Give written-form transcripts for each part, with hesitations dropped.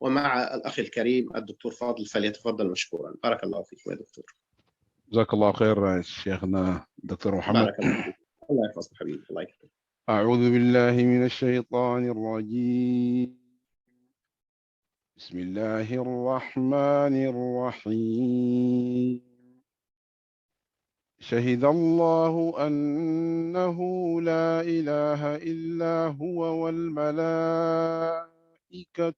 ومع الأخ الكريم الدكتور فاضل، فليتفضل مشكورا. بارك الله فيك يا دكتور. جزاك الله خير شيخنا دكتور محمد. بارك الله فيك. الله يحفظك حبيبي. الله يكرمك. أعوذ بالله من الشيطان الرجيم. بسم الله الرحمن الرحيم. شهد الله أنه لا إله إلا هو والملائكة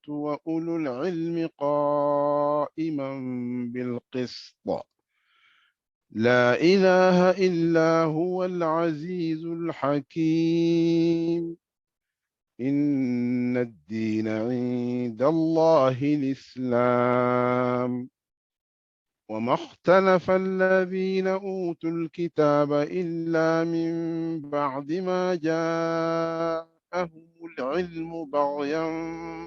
وأولو العلم قائما بالقسط لا إله إلا هو العزيز الحكيم. إن الدين عند الله الإسلام وما اختلف الذين أوتوا الكتاب إلا من بعد ما جاءهم العلم بغيا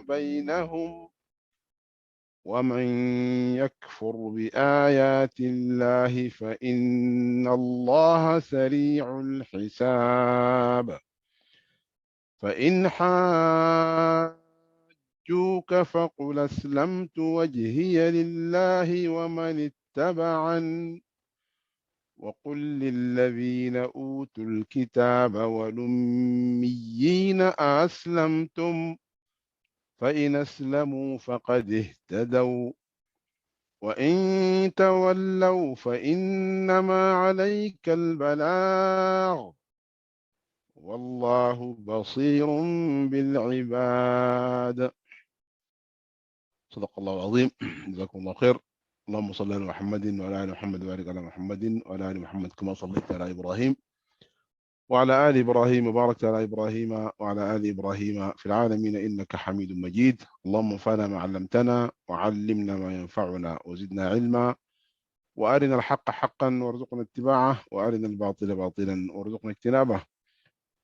بينهم ومن يكفر بآيات الله فإن الله سريع الحساب. فإن حاجوك فقل أسلمت وجهي لله ومن اتبعني وقل للذين أوتوا الكتاب والأميين أسلمتم فإن أسلموا فقد اهتدوا وإن تولوا فإنما عليك البلاغ والله بصير بالعباد. صدق الله العظيم. جزاكم الله خير. اللهم صل على محمد وعلى آل محمد وبارك على محمد وعلى آل محمد كما صليت على إبراهيم وعلى آل إبراهيم وبارك على إبراهيم وعلى آل إبراهيم في العالمين إنك حميد مجيد. اللهم انفعنا ما علمتنا وعلمنا ما ينفعنا وزدنا علما وأرنا الحق حقا وارزقنا اتباعه وأرنا الباطل باطلا وارزقنا اجتنابه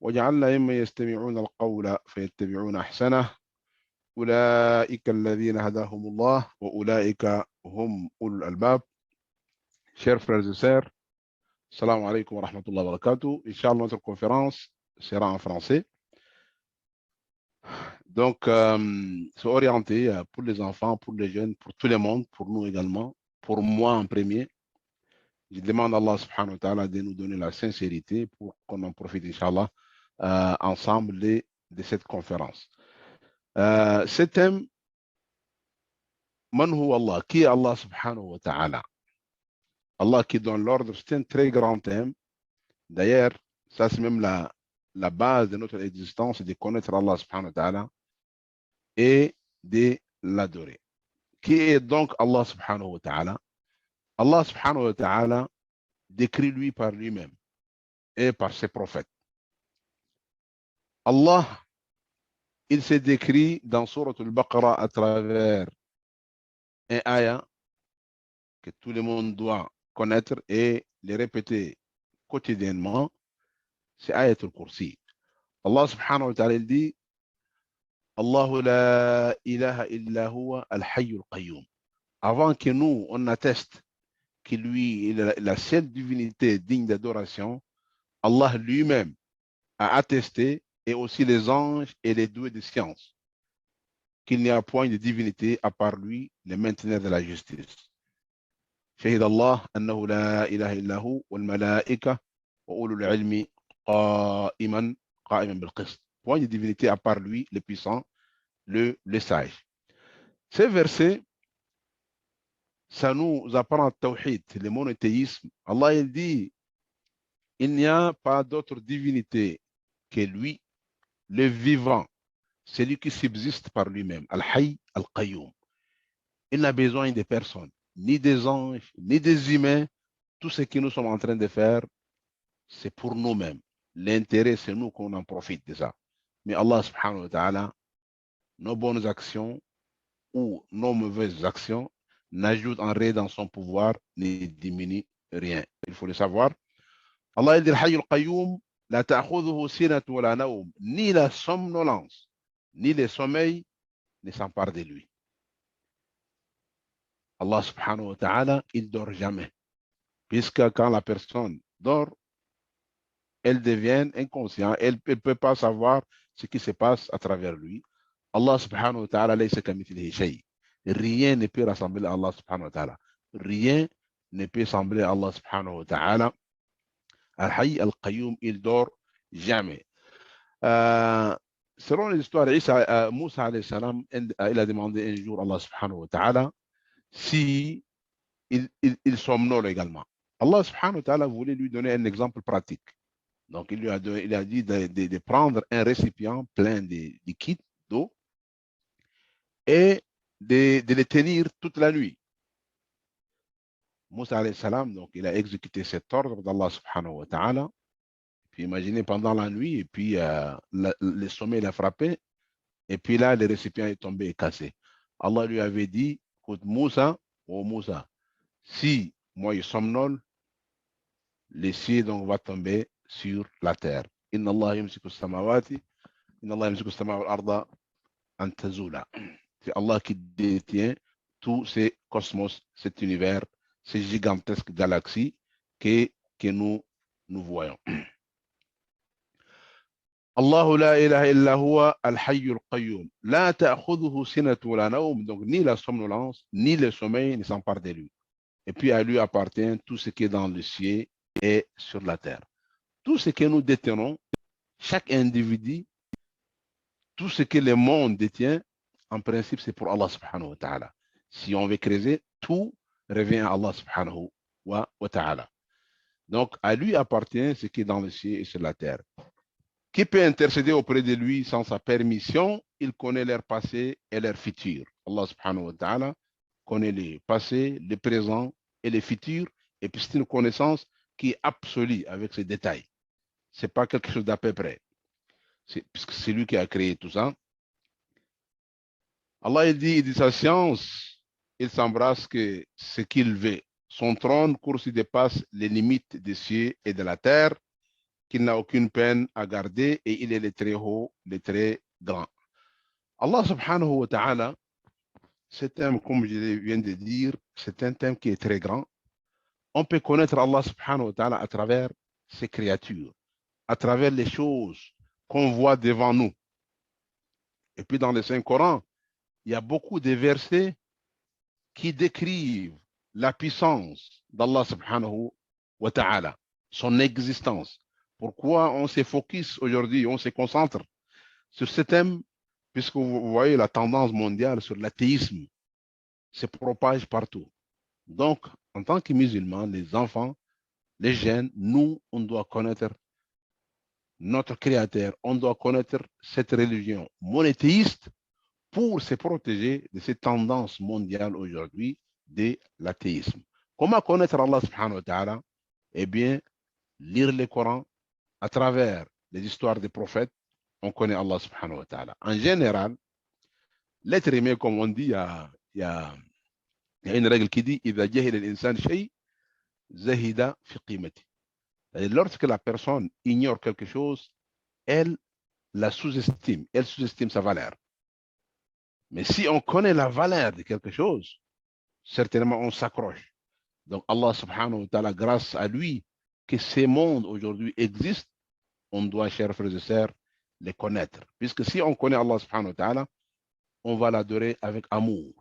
واجعلنا ممن يستمعون القول فيتبعون أحسنه. أولئك الذين هداهم الله وأولئك هم أولو الألباب. Chers frères et sœurs, salam alaikum wa rahmatullahi wa barakatuh. Inch'Allah, notre conférence sera en français. Donc, c'est orienté pour les enfants, pour les jeunes, pour tout le monde, pour nous également, pour moi en premier. Je demande à Allah subhanahu wa ta'ala de nous donner la sincérité pour qu'on en profite, Inch'Allah, ensemble de cette conférence. Ce thème, Man huwa Allah, qui est Allah subhanahu wa ta'ala? Allah qui donne l'ordre, c'est un très grand thème. D'ailleurs, ça c'est même la base de notre existence, de connaître Allah subhanahu wa ta'ala et de l'adorer. Qui est donc Allah subhanahu wa ta'ala? Allah subhanahu wa ta'ala décrit lui par lui-même et par ses prophètes. Allah, il s'est décrit dans Surat al-Baqarah à travers un ayah que tout le monde doit connaître et les répéter quotidiennement, c'est ayat al-Kursi. Allah subhanahu wa ta'ala il dit Allahu la ilaha illa huwa al-hayy al-qayyum. Avant que nous, on atteste que lui est la seule divinité digne d'adoration, Allah lui-même a attesté, et aussi les anges et les doués de science, qu'il n'y a point de divinité à part lui, le mainteneur de la justice. شهد الله أنه لا إله إلا هو والملائكة وأولو العلم قائما بالقسط. Point de divinité à part lui, le puissant, le sage. Ces versets, ça nous apprend le tawhid, le monothéisme. Allah il dit, il n'y a pas d'autre divinité que lui, le vivant, celui qui subsiste par lui-même, Al-Hayy Al-Qayyum. Il n'a besoin de personne, ni des anges, ni des humains. Tout ce que nous sommes en train de faire, c'est pour nous-mêmes. L'intérêt, c'est nous qu'on en profite de ça. Mais Allah subhanahu wa ta'ala, nos bonnes actions ou nos mauvaises actions n'ajoutent en rien dans son pouvoir, ni diminuent rien. Il faut le savoir. Allah dit Al-Hayy Al-Qayyum, la ta'khudhuhu sinatun wa la nawm, ni la somnolence, ni le sommeil ne s'emparent de lui. Allah subhanahu wa ta'ala, il dort jamais. Puisque quand la personne dort, elle devient inconsciente, elle ne peut pas savoir ce qui se passe à travers lui. Allah subhanahu wa ta'ala laysa kamithlihi shay. Rien ne peut rassembler Allah subhanahu wa ta'ala. Rien ne peut sembler Allah subhanahu wa ta'ala. Al-Hayy al-Qayyum, il dort jamais. Selon les histoires, Moussa alayhi salam, il a demandé un jour à Allah subhanahu wa ta'ala si il somnole également. Allah subhanahu wa ta'ala voulait lui donner un exemple pratique. Donc, il a dit de prendre un récipient plein de liquide, d'eau, et de les tenir toute la nuit. Moussa alayhi salam, donc, il a exécuté cet ordre d'Allah subhanahu wa ta'ala. Puis imaginez pendant la nuit, et puis le sommeil l'a frappé, et puis là, le récipient est tombé et cassé. Allah lui avait dit, écoute, Moussa, oh Moussa, si moi je somnole, les cieux donc va tomber sur la terre. Inna Allah yumsiku samawati, inna Allah yumsiku samawati al-arda an tazula. C'est Allah qui détient tous ces cosmos, cet univers, ces gigantesques galaxies que nous voyons. الله لا إله إلا هو الحي القيوم لا تأخذه سنة ولا نوم. Donc ni la somnolence ni le sommeil ne s'emparent de lui. Et puis à lui appartient tout ce qui est dans le ciel et sur la terre. Tout ce que nous détenons, chaque individu, tout ce que le monde détient, en principe c'est pour Allah subhanahu wa ta'ala. Si on veut creuser, tout revient à Allah subhanahu wa ta'ala. Donc à lui appartient ce qui est dans le ciel et sur la terre. Qui peut intercéder auprès de lui sans sa permission? Il connaît leur passé et leur futur. Allah subhanahu wa ta'ala connaît les passés, les présents et les futurs. Et puis c'est une connaissance qui est absolue avec ses détails. Ce n'est pas quelque chose d'à peu près. Puisque c'est lui qui a créé tout ça. Allah il dit sa science, il s'embrasse que ce qu'il veut. Son trône course et dépasse les limites des cieux et de la terre, qu'il n'a aucune peine à garder, et il est le très haut, le très grand. Allah subhanahu wa ta'ala, ce thème, comme je viens de dire, c'est un thème qui est très grand. On peut connaître Allah subhanahu wa ta'ala à travers ses créatures, à travers les choses qu'on voit devant nous. Et puis dans le Saint-Coran, il y a beaucoup de versets qui décrivent la puissance d'Allah subhanahu wa ta'ala, son existence. Pourquoi on se focus aujourd'hui, on se concentre sur ce thème, puisque vous voyez la tendance mondiale sur l'athéisme se propage partout. Donc, en tant que musulmans, les enfants, les jeunes, nous, on doit connaître notre Créateur, on doit connaître cette religion monothéiste pour se protéger de cette tendance mondiale aujourd'hui de l'athéisme. Comment connaître Allah subhanahu wa ta'ala? Eh bien, lire le Coran à travers les histoires des prophètes, on connaît Allah subhanahu wa ta'ala. En général, l'être humain, comme on dit, il y a une règle qui dit إذا جهل الإنسان شيء زهد في قيمته. Lorsque la personne ignore quelque chose, elle la sous-estime, elle sous-estime sa valeur. Mais si on connaît la valeur de quelque chose, certainement on s'accroche. Donc Allah subhanahu wa ta'ala, grâce à lui, que ces mondes aujourd'hui existent, on doit, chers frères et sœurs, les connaître. Puisque si on connaît Allah subhanahu wa ta'ala, on va l'adorer avec amour.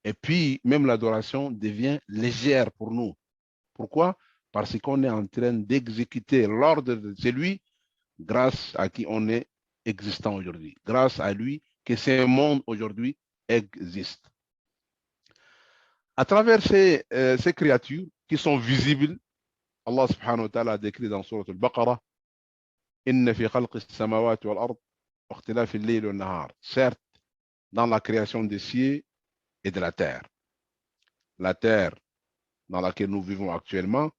Et puis, même l'adoration devient légère pour nous. Pourquoi? Parce qu'on est en train d'exécuter l'ordre de celui grâce à qui on est existant aujourd'hui. Grâce à lui que ce monde aujourd'hui existe. À travers ces créatures qui sont visibles, Allah subhanahu wa ta'ala a décrit dans Surat al-Baqarah, Inna fi khalqi as-samawati wal ard wa ikhtilafi al-layli wan nahar. Certes, dans la création des cieux et de la terre. La terre dans laquelle nous vivons actuellement,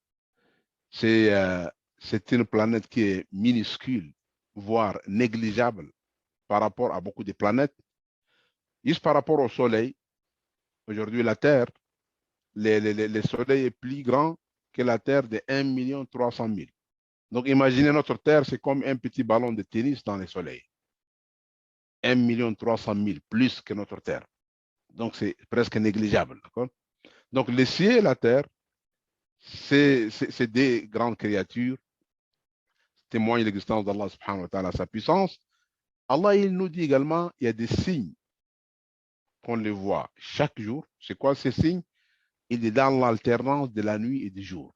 c'est une planète qui est minuscule, voire négligeable par rapport à beaucoup de planètes. Juste par rapport au Soleil, aujourd'hui la Terre, le Soleil est plus grand que la Terre de 1 300 000. Donc imaginez notre Terre, c'est comme un petit ballon de tennis dans le Soleil. 1 300 000 plus que notre Terre. Donc c'est presque négligeable. Donc le ciel et la Terre, c'est des grandes créatures, témoignent de l'existence d'Allah subhanahu wa ta'ala, sa puissance. Allah, il nous dit également, il y a des signes qu'on les voit chaque jour. C'est quoi ces signes? Il est dans l'alternance de la nuit et du jour.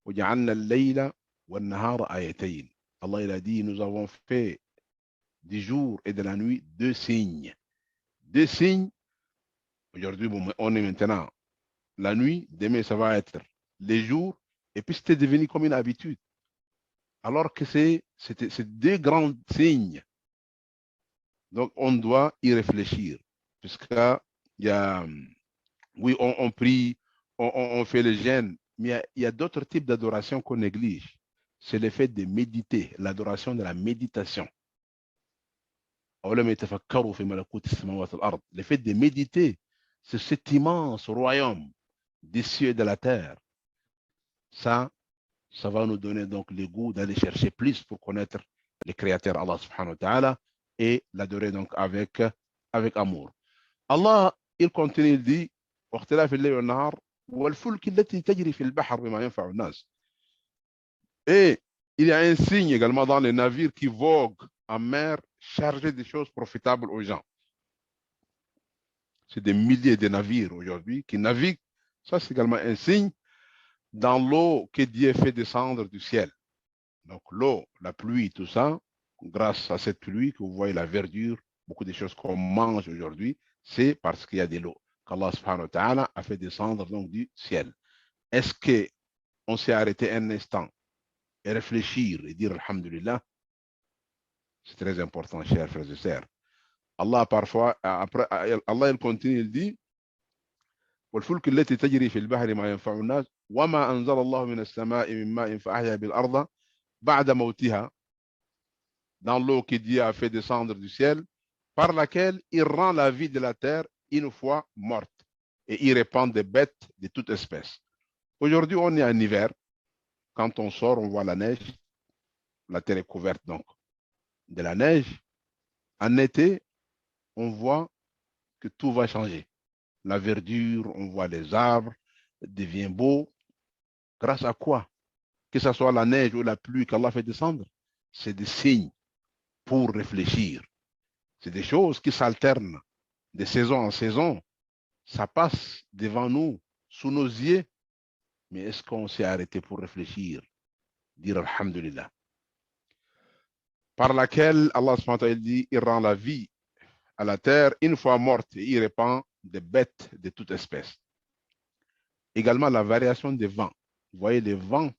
وَجَعَلْنَا اللَّيْلَ وَالنَّهَارَ آيَتَيْنِ. Allah il a dit, nous avons fait du jour et de la nuit deux signes. Deux signes. Aujourd'hui, on est maintenant la nuit, demain, ça va être les jours, et puis c'était devenu comme une habitude. Alors que c'est deux grands signes. Donc, on doit y réfléchir. Puisque il y a, oui, on prie, on fait le jeûne, mais il y a d'autres types d'adoration qu'on néglige. C'est le fait de méditer, l'adoration de la méditation. Le fait de méditer, c'est cet immense royaume des cieux et de la terre. Ça va nous donner donc le goût d'aller chercher plus pour connaître le créateur Allah subhanahu wa ta'ala et l'adorer donc avec amour. Allah, il continue, il dit, et il y a un signe également dans les navires qui voguent en mer chargés de choses profitables aux gens. C'est des milliers de navires aujourd'hui qui naviguent. Ça, c'est également un signe dans l'eau que Dieu fait descendre du ciel. Donc l'eau, la pluie, tout ça, grâce à cette pluie que vous voyez la verdure, beaucoup de choses qu'on mange aujourd'hui, c'est parce qu'il y a de l'eau qu'Allah subhanahu wa ta'ala a fait descendre donc du ciel. Est-ce qu'on s'est arrêté un instant et réfléchir et dire Alhamdulillah? C'est très important, chers frères et sœurs. Allah parfois, après, Allah il continue, il dit والفلك التي تجري في البحر ما ينفع الناس وما أنزل الله من السماء من ماء فأحيا بالأرض بعد موتها, dans l'eau que Dieu a fait descendre du ciel, par laquelle il rend la vie de la terre une fois morte et il répand des bêtes de toute espèce. Aujourd'hui, on est en hiver. Quand on sort, on voit la neige. La terre est couverte donc de la neige. En été, on voit que tout va changer. La verdure, on voit les arbres, devient beau. Grâce à quoi? Que ce soit la neige ou la pluie qu'Allah fait descendre, c'est des signes pour réfléchir. C'est des choses qui s'alternent de saison en saison. Ça passe devant nous, sous nos yeux. Mais est-ce qu'on s'est arrêté pour réfléchir? Dire Alhamdulillah. Par laquelle Allah subhanahu wa ta'ala dit, il rend la vie à la terre une fois morte et il répand des bêtes de toute espèce. Également la variation des vents. Vous voyez, les vents,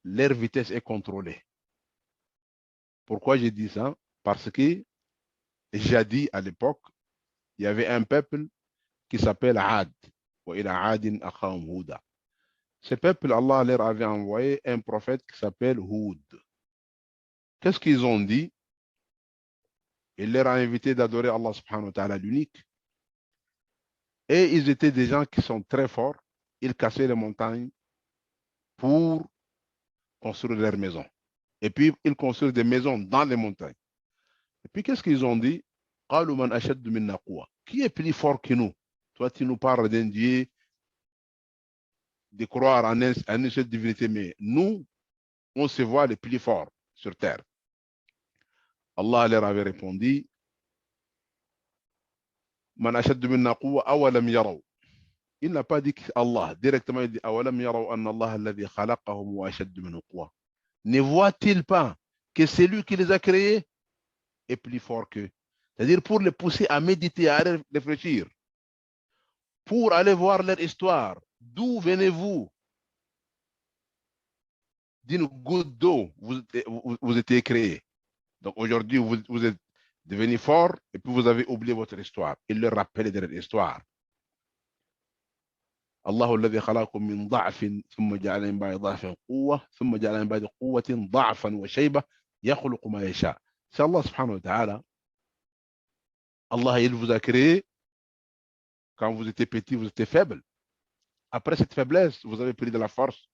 leur vitesse est contrôlée. Pourquoi j'ai dit ça? Parce que jadis, à l'époque, il y avait un peuple qui s'appelle Ad. Ce peuple, Allah leur avait envoyé un prophète qui s'appelle Houd. Qu'est-ce qu'ils ont dit? Il leur a invité d'adorer Allah subhanahu wa ta'ala l'unique. Et ils étaient des gens qui sont très forts. Ils cassaient les montagnes pour construire leurs maisons. Et puis, ils construisent des maisons dans les montagnes. Et puis, qu'est-ce qu'ils ont dit? Qui est plus fort que nous? Toi, tu nous parles d'un Dieu, de croire en une seule divinité, mais nous, on se voit les plus forts sur terre. Allah leur avait répondu, Man ashaddu minna quwwa awalam yaraw. Il n'a pas dit Allah, directement il dit awalam yaraw anna Allah alladhi khalaqahum wa ashaddu minhu quwwa. Ne voit-il pas que celui qui les a créés est plus fort qu'eux? C'est-à-dire pour les pousser à méditer, à réfléchir, pour aller voir leur histoire. D'où venez-vous? D'une goutte d'eau, vous étiez créés. Donc aujourd'hui, vous êtes devenus forts et puis vous avez oublié votre histoire. Il leur rappelle de leur histoire. الله الذي خلقكم من ضعف ثم جعل من بعد ضعف قوة ثم جعل من بعد قوة ضعفا وشيبة يخلق ما يشاء. C'est Allah subhanahu wa ta'ala. Allah, il vous a créé. Quand vous étiez petit, vous étiez faible. Après cette faiblesse, vous avez pris de la force,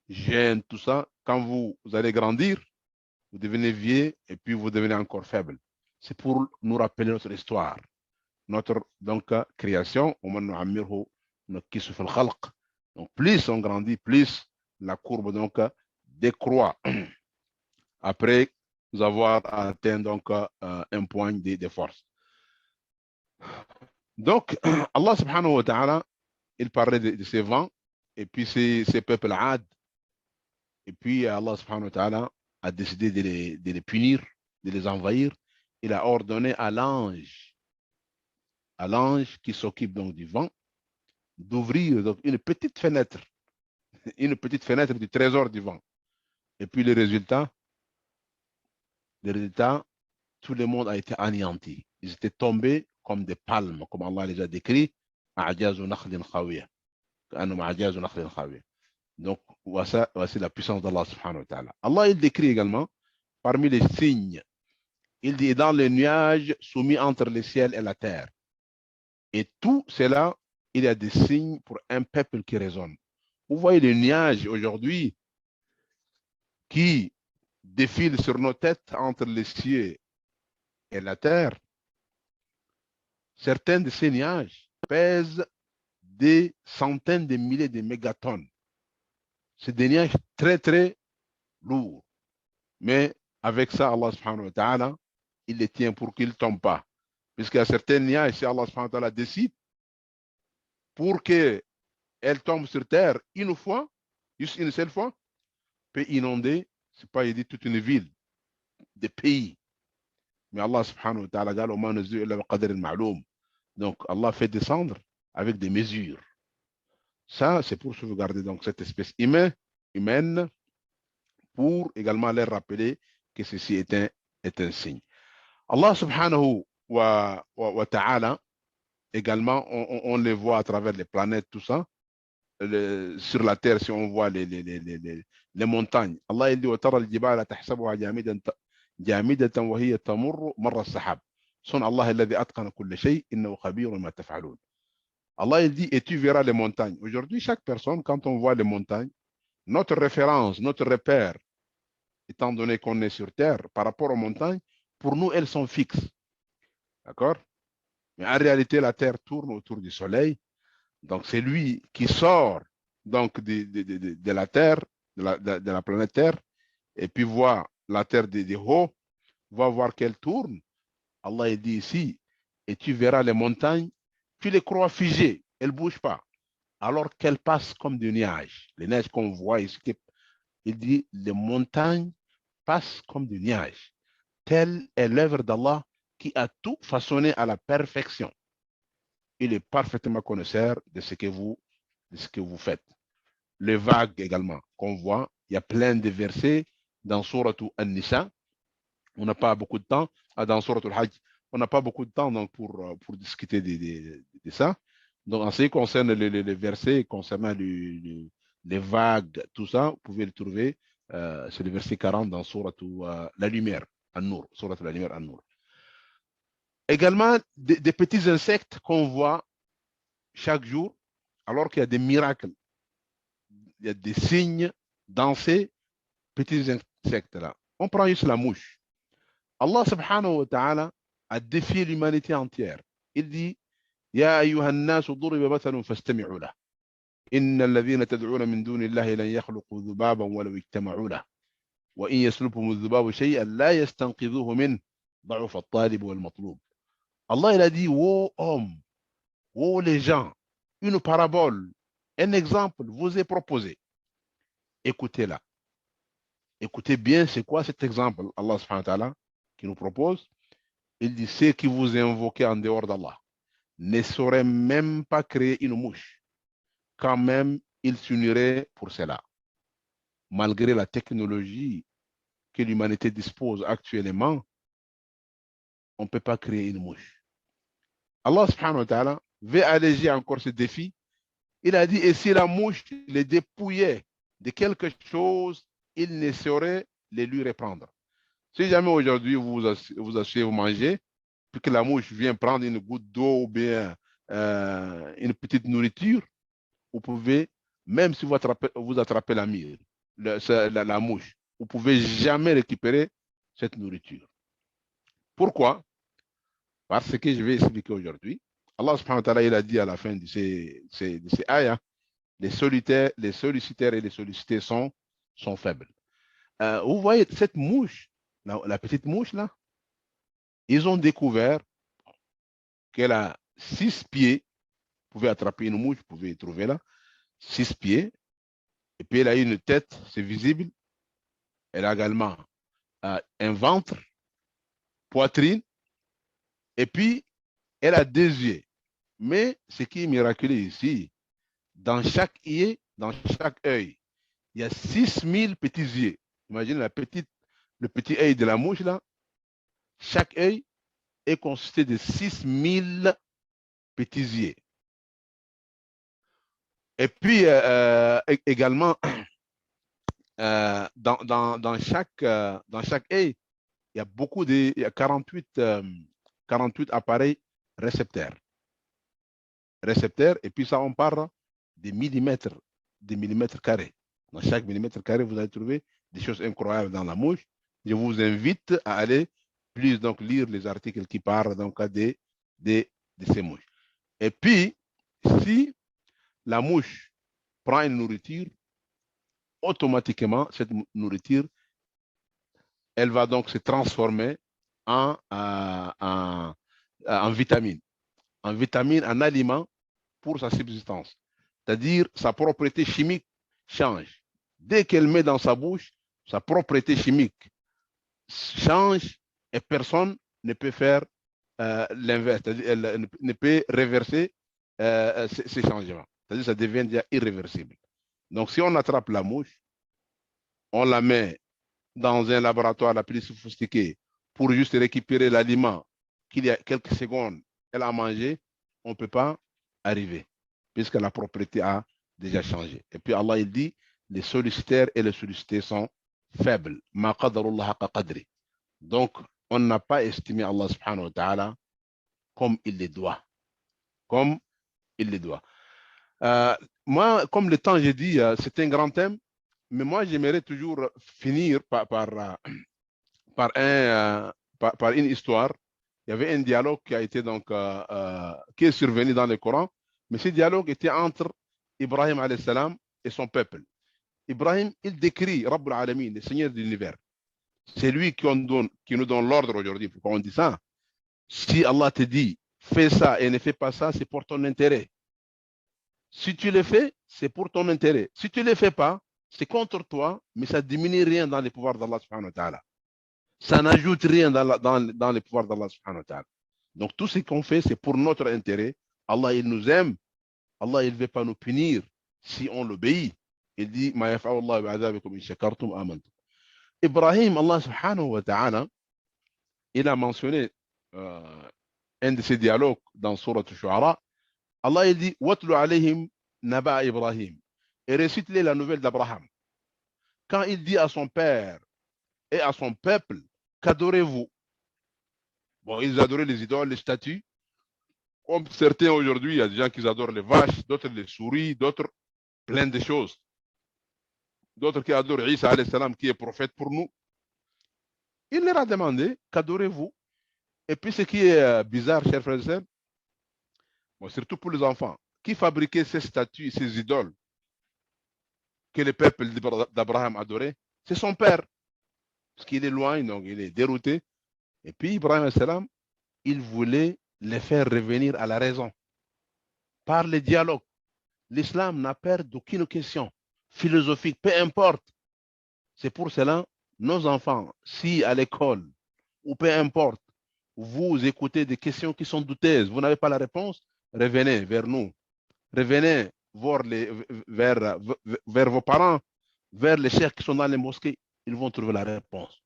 gêne, tout ça. Quand vous allez grandir, vous devenez vieux et puis vous devenez encore faible. C'est pour nous rappeler notre histoire, notre donc création. Donc plus on grandit, plus la courbe donc décroît après avoir atteint donc un point de force. Donc, Allah subhanahu wa ta'ala, il parlait de ces vents, et puis ces peuples Ad, et puis Allah subhanahu wa ta'ala a décidé de les punir, de les envahir. Il a ordonné à l'ange qui s'occupe donc du vent, d'ouvrir donc une petite fenêtre du trésor du vent. Et puis les résultats, tout le monde a été anéanti. Ils étaient tombés comme des palmes, comme Allah les a décrits. Donc, voici la puissance d'Allah subhanahu wa ta'ala. Allah, il décrit également, parmi les signes, il dit dans les nuages soumis entre le ciel et la terre. Et tout cela, il y a des signes pour un peuple qui raisonne. Vous voyez les nuages aujourd'hui qui défilent sur nos têtes entre les cieux et la terre. Certains de ces nuages pèsent des centaines de milliers de mégatonnes. C'est des nuages très, très lourds. Mais avec ça, Allah subhanahu wa ta'ala, il les tient pour qu'ils ne tombent pas. Puisqu'il y a certains nuages, si Allah subhanahu wa ta'ala décide, pour qu'elles tombent sur terre une fois, juste une seule fois, peut inonder, c'est pas, il dit, toute une ville, des pays. Mais Allah subhanahu wa ta'ala, donc Allah fait descendre avec des mesures. Ça, c'est pour sauvegarder donc cette espèce humaine pour également leur rappeler que ceci est un signe. Allah subhanahu wa ta'ala, également, on les voit à travers les planètes, tout ça. Sur la terre, si on voit les montagnes. Allah il dit وترى الجبال تحسبها جامدة وهي تمر مر السحاب. صنع الله الذي أتقن كل شيء إنه خبير ما تفعلون. Allah il dit et tu verras les montagnes. Aujourd'hui, chaque personne, quand on voit les montagnes, notre référence, notre repère, étant donné qu'on est sur terre, par rapport aux montagnes, pour nous, elles sont fixes. D'accord? Mais en réalité, la terre tourne autour du soleil. Donc, c'est lui qui sort donc de la Terre, de la planète Terre, et puis voit la Terre de haut, va voir qu'elle tourne. Allah il dit ici, et tu verras les montagnes, tu les crois figées, elles ne bougent pas, alors qu'elles passent comme des nuages. Les neiges qu'on voit ici, il dit, les montagnes passent comme des nuages. Telle est l'œuvre d'Allah qui a tout façonné à la perfection. Il est parfaitement connaisseur de ce que vous faites. Les vagues également qu'on voit, il y a plein de versets dans Surah An-Nisa. On n'a pas beaucoup de temps. Dans Surah Al-Hajj, on n'a pas beaucoup de temps donc, pour discuter de ça. Donc, en ce qui concerne les versets concernant les vagues, tout ça, vous pouvez le trouver. C'est le verset 40 dans Surah La Lumière, An-Nur. Surah La Lumière, An-Nur. Également, des petits insectes qu'on voit chaque jour, alors qu'il y a des miracles, il y a des signes dans ces petits insectes-là. On prend juste la mouche. Allah subhanahu wa ta'ala a défié l'humanité entière. Il dit يا أيها الناس ضرب مثل فاستمعوا له إن الذين تدعون من دون الله لن يخلقوا ذبابا ولو اجتمعوا له وإن يسلبهم الذباب شيئا لا يستنقذوه منه ضعف الطالب والمطلوب. Allah il a dit ô hommes, ô les gens, une parabole, un exemple vous est proposé. Écoutez-la. Écoutez bien, c'est quoi cet exemple, Allah subhanahu wa ta'ala, qui nous propose. Il dit, ceux qui vous invoquez en dehors d'Allah ne sauraient même pas créer une mouche. Quand même, ils s'uniraient pour cela. Malgré la technologie que l'humanité dispose actuellement, on ne peut pas créer une mouche. Allah subhanahu wa ta'ala veut alléger encore ce défi. Il a dit, et si la mouche les dépouillait de quelque chose, il ne saurait les lui reprendre. Si jamais aujourd'hui vous asseyez, vous mangez, puis que la mouche vient prendre une goutte d'eau ou bien une petite nourriture, vous pouvez, même si vous attrapez la mire, la mouche, vous ne pouvez jamais récupérer cette nourriture. Pourquoi? Parce que je vais expliquer aujourd'hui. Allah subhanahu wa ta'ala, il a dit à la fin de ces ayats, les sollicitaires et les sollicités sont faibles. Vous voyez cette mouche, la petite mouche là, ils ont découvert qu'elle a 6 pieds. Vous pouvez attraper une mouche, vous pouvez trouver là. 6 pieds. Et puis elle a une tête, c'est visible. Elle a également un ventre, poitrine. Et puis, elle a 2 yeux. Mais ce qui est miraculeux ici, dans chaque œil, il y a 6000 petits yeux. Imaginez le petit œil de la mouche là. Chaque œil est constitué de 6000 petits yeux. Et puis également, dans chaque œil, il y a il y a 48 appareils récepteurs. Et puis ça, on parle des millimètres carrés. Dans chaque millimètre carré, vous allez trouver des choses incroyables dans la mouche. Je vous invite à aller plus donc lire les articles qui parlent donc de ces mouches. Et puis, si la mouche prend une nourriture, automatiquement, cette nourriture, elle va donc se transformer en vitamine. En vitamine, en aliment pour sa subsistance. C'est-à-dire, sa propriété chimique change. Dès qu'elle met dans sa bouche, sa propriété chimique change et personne ne peut faire l'inverse. C'est-à-dire, elle ne peut reverser ces changements. C'est-à-dire, ça devient déjà irréversible. Donc, si on attrape la mouche, on la met dans un laboratoire la plus sophistiqué pour juste récupérer l'aliment qu'il y a quelques secondes, elle a mangé, on ne peut pas arriver, puisque la propriété a déjà changé. Et puis Allah, il dit, les sollicitaires et les sollicités sont faibles. Ma qadarullah haqqa qadri. Donc, on n'a pas estimé Allah subhanahu wa ta'ala comme il le doit. Comme il le doit. Moi, comme le temps, j'ai dit, c'est un grand thème, mais moi, j'aimerais toujours finir par une histoire. Il y avait un dialogue qui a été donc qui est survenu dans le Coran, mais ce dialogue était entre Ibrahim alayhi salam et son peuple. Ibrahim, il décrit Rabbul Alamin, le Seigneur de l'univers. C'est lui qui nous donne l'ordre aujourd'hui. Pourquoi on dit ça? Si Allah te dit fais ça et ne fais pas ça, c'est pour ton intérêt. Si tu le fais, c'est pour ton intérêt. Si tu ne le fais pas, c'est contre toi, mais ça ne diminue rien dans les pouvoirs d'Allah subhanahu wa ta'ala. Ça n'ajoute rien dans les pouvoirs d'Allah subhanahu wa ta'ala. Donc tout ce qu'on fait, c'est pour notre intérêt. Allah, il nous aime. Allah, il ne veut pas nous punir si on l'obéit. Il dit, Ma yafa'allahu bi'adhabikum in shakartum amantum. Ibrahim, Allah subhanahu wa ta'ala, il a mentionné un de ses dialogues dans Surat al-Shu'ara. Allah, il dit, Watlu alayhim naba Ibrahim. Et récite-les la nouvelle d'Abraham. Quand il dit à son père et à son peuple, qu'adorez-vous? Bon, ils adoraient les idoles, les statues. Comme certains aujourd'hui, il y a des gens qui adorent les vaches, d'autres les souris, d'autres plein de choses. D'autres qui adorent Isa alayhi salam, qui est prophète pour nous. Il leur a demandé, qu'adorez-vous? Et puis ce qui est bizarre, chers frères et sœurs, bon, surtout pour les enfants, qui fabriquait ces statues, ces idoles que le peuple d'Abraham adorait? C'est son père. Parce qu'il est loin, donc il est dérouté. Et puis Ibrahim salam, il voulait les faire revenir à la raison par le dialogue. L'islam n'a peur d'aucune question philosophique, peu importe. C'est pour cela, nos enfants, si à l'école, ou peu importe, vous écoutez des questions qui sont douteuses, vous n'avez pas la réponse, revenez vers nous. Revenez vers vos parents, vers les chefs qui sont dans les mosquées. Ils vont trouver la réponse.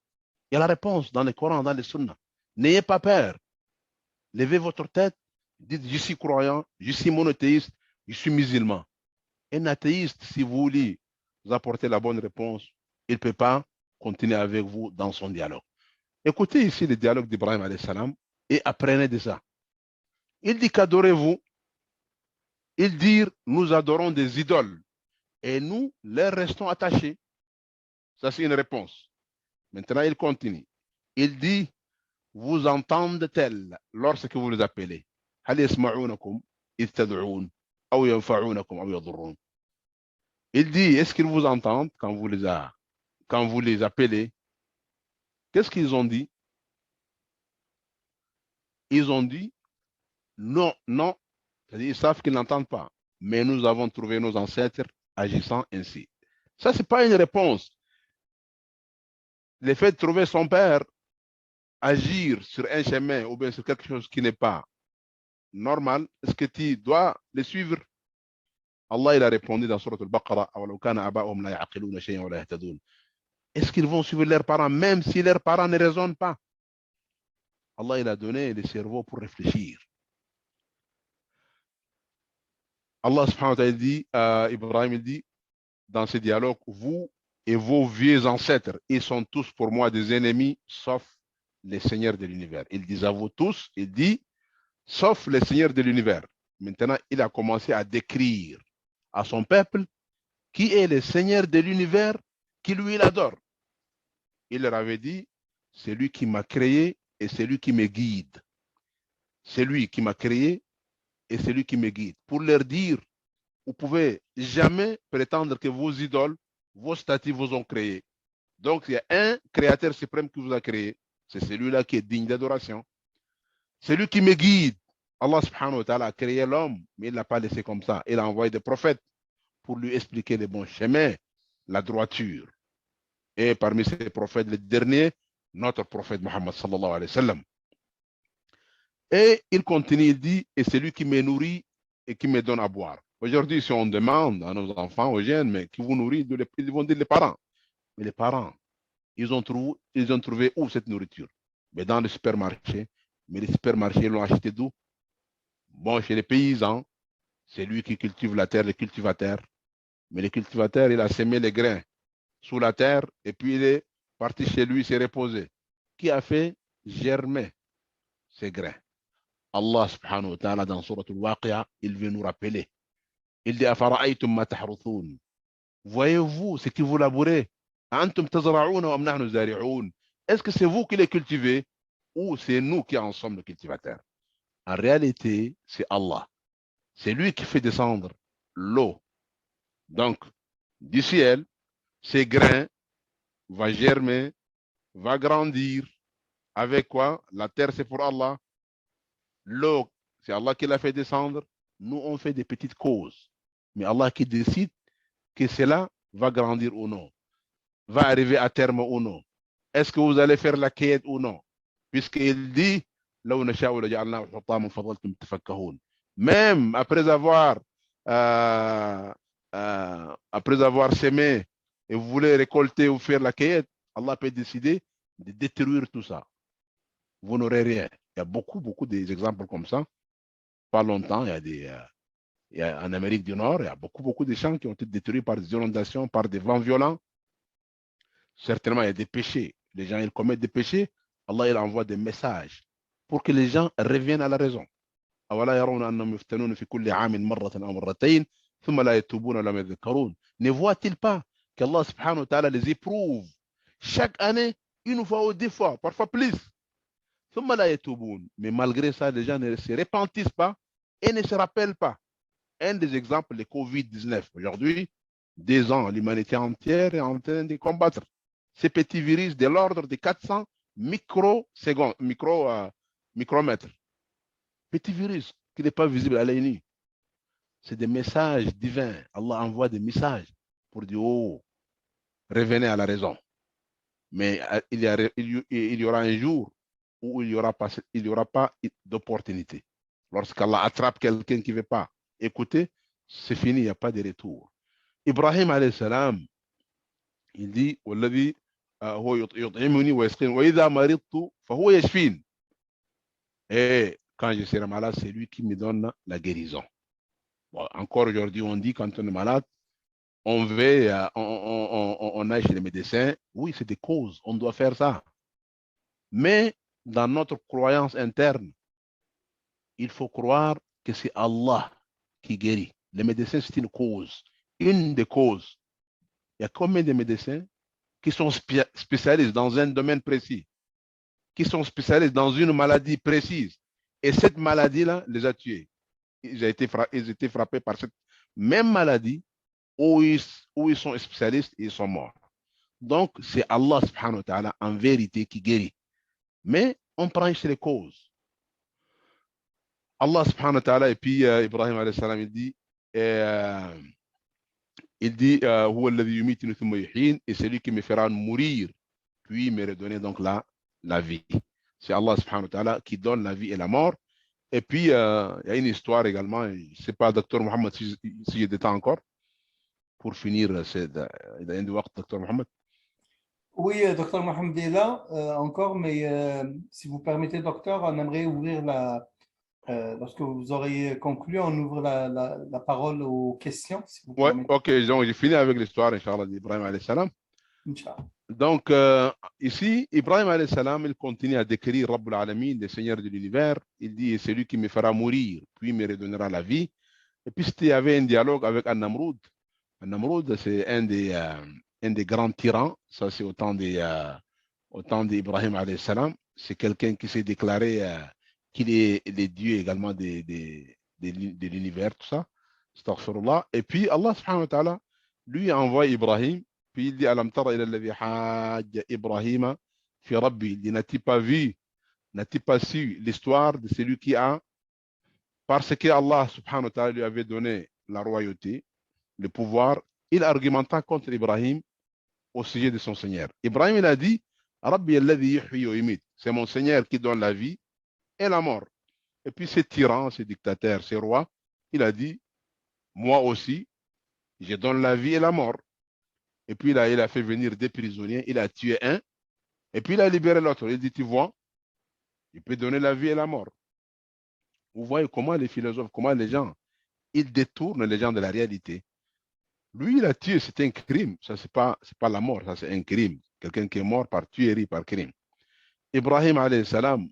Il y a la réponse dans le Coran, dans les sunnas. N'ayez pas peur. Levez votre tête, dites je suis croyant, je suis monothéiste, je suis musulman. Un athéiste, si vous voulez vous apporter la bonne réponse, il ne peut pas continuer avec vous dans son dialogue. Écoutez ici le dialogue d'Ibrahim alayhi salam et apprenez de ça. Il dit qu'adorez-vous? Il dit nous adorons des idoles et nous leur restons attachés. Ça c'est une réponse. Maintenant il continue. Il dit vous entendent-elles lorsque vous les appelez? هل يسمعونكم إذ تدعون أو ينفعونكم أو يضرون. Il dit, est-ce qu'ils vous entendent quand vous les appelez? Qu'est-ce qu'ils ont dit? Ils ont dit, Non, non. C'est-à-dire, ils savent qu'ils n'entendent pas. Mais nous avons trouvé nos ancêtres agissant ainsi. Ça, ce n'est pas une réponse. Le fait de trouver son père agir sur un chemin ou bien sur quelque chose qui n'est pas normal, est-ce que tu dois le suivre? Allah il a répondu dans Surat al-Baqarah, est-ce qu'ils vont suivre leurs parents même si leurs parents ne raisonnent pas? Allah il a donné le cerveau pour réfléchir. Allah subhanahu wa ta'ala dit, Ibrahim il dit dans ce dialogue, vous et vos vieux ancêtres, ils sont tous pour moi des ennemis, sauf les seigneurs de l'univers. Il dit à vous tous, il dit, sauf les seigneurs de l'univers. Maintenant, il a commencé à décrire à son peuple qui est le Seigneur de l'univers, qui lui il adore. Il leur avait dit, c'est lui qui m'a créé et c'est lui qui me guide. C'est lui qui m'a créé et c'est lui qui me guide. Pour leur dire, vous ne pouvez jamais prétendre que vos idoles, vos statues vous ont créé. Donc, il y a un créateur suprême qui vous a créé. C'est celui-là qui est digne d'adoration. C'est lui qui me guide. Allah subhanahu wa ta'ala a créé l'homme, mais il ne l'a pas laissé comme ça. Il a envoyé des prophètes pour lui expliquer les bons chemins, la droiture. Et parmi ces prophètes, le dernier, notre prophète Mohammed sallallahu alayhi wa sallam. Et il continue, il dit, et c'est lui qui me nourrit et qui me donne à boire. Aujourd'hui, si on demande à nos enfants, aux jeunes, mais qui vous nourrit, ils vont dire les parents. Mais les parents, ils ont trouvé où cette nourriture? Mais dans le supermarché. Mais les supermarchés, ils l'ont acheté d'où? Bon, chez les paysans, c'est lui qui cultive la terre, le cultivateur. Mais le cultivateur, il a semé les grains sous la terre et puis il est parti chez lui, s'est reposé. Qui a fait germer ces grains? Allah subhanahu wa ta'ala dans Surat al-Waqi'a, il veut nous rappeler. Il dit Afara'aytum ma tahruthoun. Voyez-vous ce que vous labourez? Antum tazra'ouna wa amnahnu zari'oun. Est-ce que c'est vous qui les cultivez ou c'est nous qui en sommes le cultivateur? En réalité, c'est Allah. C'est lui qui fait descendre l'eau. Donc, du ciel, ces grains vont germer, va grandir. Avec quoi? La terre, c'est pour Allah. L'eau, c'est Allah qui l'a fait descendre. Nous, on fait des petites causes. Mais Allah qui décide que cela va grandir ou non, va arriver à terme ou non. Est-ce que vous allez faire la quête ou non? Puisqu'il dit, même après avoir semé et vous voulez récolter ou faire la quête, Allah peut décider de détruire tout ça. Vous n'aurez rien. Il y a beaucoup d'exemples comme ça. Pas longtemps, en Amérique du Nord, il y a beaucoup de champs qui ont été détruits par des inondations, par des vents violents. Certainement, il y a des péchés. Les gens, ils commettent des péchés. Allah, il envoie des messages pour que les gens reviennent à la raison. Ne voit-il pas qu'Allah subhanahu wa ta'ala les éprouve chaque année, une fois ou deux fois, parfois plus? Mais malgré ça, les gens ne se repentisent pas et ne se rappellent pas. Un des exemples, le Covid-19. Aujourd'hui, 2 ans, l'humanité entière est en train de combattre ces petits virus de l'ordre de 400 micromètres. Petit virus qui n'est pas visible à l'œil nu. C'est des messages divins. Allah envoie des messages pour dire, oh, revenez à la raison. Mais il y aura un jour où il n'y aura pas d'opportunité. Lorsqu'Allah attrape quelqu'un qui ne veut pas écouter, c'est fini, il n'y a pas de retour. Ibrahim alayhi salam, il dit, et quand je serai malade, c'est lui qui me donne la guérison. Bon, encore aujourd'hui, on dit quand on est malade, on aille chez les médecins. Oui, c'est des causes, on doit faire ça. Mais dans notre croyance interne, il faut croire que c'est Allah qui guérit. Les médecins, c'est une cause, une des causes. Il y a combien de médecins qui sont spécialistes dans un domaine précis, qui sont spécialistes dans une maladie précise, et cette maladie-là les a tués. Ils étaient frappés par cette même maladie où ils sont spécialistes et ils sont morts. Donc, c'est Allah subhanahu wa ta'ala en vérité qui guérit. Mais on prend chez les causes. Allah subhanahu wa ta'ala, et puis Ibrahim alayhi salam, il dit Huwa alladhi yumituni thumma yuhyin, et celui qui me fera mourir, puis me redonner donc la vie. C'est Allah subhanahu wa ta'ala qui donne la vie et la mort. Et puis, il y a une histoire également, je ne sais pas, docteur Mohamed, si il y a des temps encore, pour finir, c'est docteur Mohamed. Oui, docteur Mohamed est là encore, mais si vous permettez, docteur, on aimerait ouvrir lorsque vous aurez conclu, on ouvre la parole aux questions. Si vous Ouais, permettez. ok, donc j'ai fini avec l'histoire, Inch'Allah, d'Ibrahim alayhi salam. Inch'Allah. Donc, ici, Ibrahim alayhi salam, il continue à décrire Rabbul Alamin, le Seigneur de l'univers. Il dit, c'est lui qui me fera mourir, puis me redonnera la vie. Et puis, il y avait un dialogue avec An-Namroud. An-Namroud, c'est un des grands tyrans. Ça, c'est au temps d'Ibrahim alayhi salam. C'est quelqu'un qui s'est déclaré qu'il est le Dieu également de l'univers, tout ça. Astaghfirullah. Et puis, Allah subhanahu wa ta'ala, lui envoie Ibrahim. Puis il dit Alam tara ila alladhi hajja Ibrahima fi rabbi. Il dit n'as-tu pas vu, n'as-tu pas su l'histoire de celui qui a, parce que Allah subhanahu wa ta'ala lui avait donné la royauté, le pouvoir, il argumenta contre Ibrahim au sujet de son Seigneur. Ibrahim il a dit Rabbi alladhi yuhyi wa yumit. C'est mon Seigneur qui donne la vie et la mort. Et puis ces tyrans, ces dictateurs, ces rois, il a dit moi aussi, je donne la vie et la mort. Et puis là, il a fait venir des prisonniers, il a tué un, et puis il a libéré l'autre. Il dit, tu vois, il peut donner la vie et la mort. Vous voyez comment les philosophes, comment les gens, ils détournent les gens de la réalité. Lui, il a tué, c'est un crime. Ça, c'est pas la mort, ça, c'est un crime. Quelqu'un qui est mort par tuerie, par crime. Ibrahim, alayhi salam,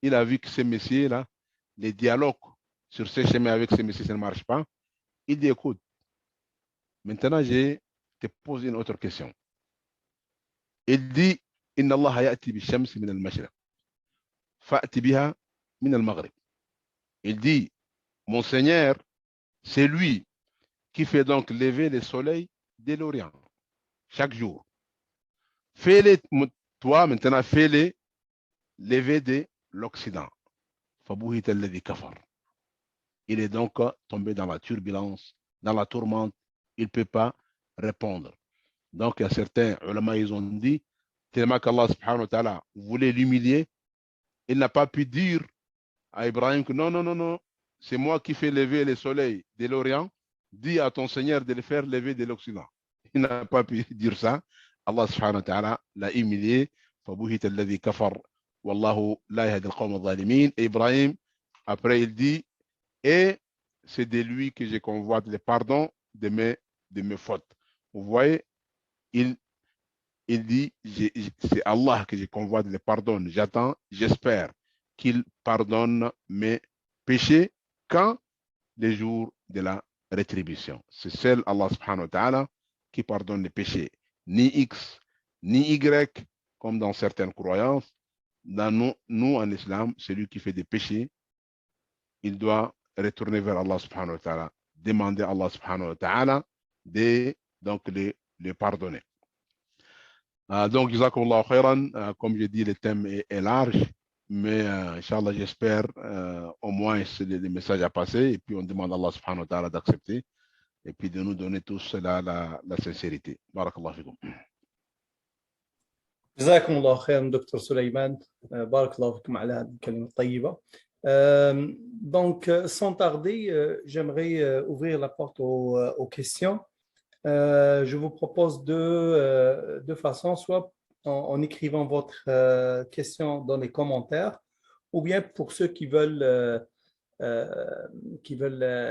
il a vu que ces messieurs-là, les dialogues sur ces chemins avec ces messieurs, ça ne marche pas. Il dit, écoute, maintenant, je te pose une autre question. Il dit, Inna Allah ya'ti bi shamsi min al-mashriq, fa'ti biha min al-maghrib. Il dit, mon Seigneur, c'est lui qui fait donc lever le soleil de l'Orient chaque jour. Fais-les, toi maintenant, fais-les lever de l'Occident. Fabuhita alladhi kafar. Il est donc tombé dans la turbulence, dans la tourmente. Il ne peut pas répondre. Donc, il y a certains ulama, ils ont dit, tellement qu'Allah subhanahu wa ta'ala voulait l'humilier, il n'a pas pu dire à Ibrahim que non, non, non, non, c'est moi qui fais lever le soleil de l'Orient, dis à ton Seigneur de le faire lever de l'Occident. Il n'a pas pu dire ça. Allah subhanahu wa ta'ala l'a humilié. فَبُهِتَ الَّذِي كَفَرْ وَاللَّهُ لَا يَهْدِي الْقَوْمَ الظَّالِمِينَ. Et Ibrahim, après il dit, et c'est de lui que je convoite le pardon de mes fautes. Vous voyez, il dit, c'est Allah que je convoite le pardon. J'attends, j'espère qu'il pardonne mes péchés quand les jours de la rétribution. C'est seul Allah subhanahu wa ta'ala qui pardonne les péchés. Ni X, ni Y, comme dans certaines croyances. Dans nous, en islam, celui qui fait des péchés, il doit retourner vers Allah subhanahu wa ta'ala, demander à Allah subhanahu wa ta'ala de donc le pardonner. Donc, jazakumullahu khairan, comme je dis, le thème est large, mais Inch'Allah, j'espère au moins c'est le message à passer, et puis on demande à Allah subhanahu wa ta'ala d'accepter, et puis de nous donner tous la sincérité. Barakallahu fikum. جزاكم الله خيرا دكتور سليمان بارك الله فيكم على هذه الكلمة الطيبة. Donc, sans tarder, j'aimerais ouvrir la porte aux questions. Je vous propose deux façons, soit en écrivant votre question dans les commentaires, ou bien pour ceux qui veulent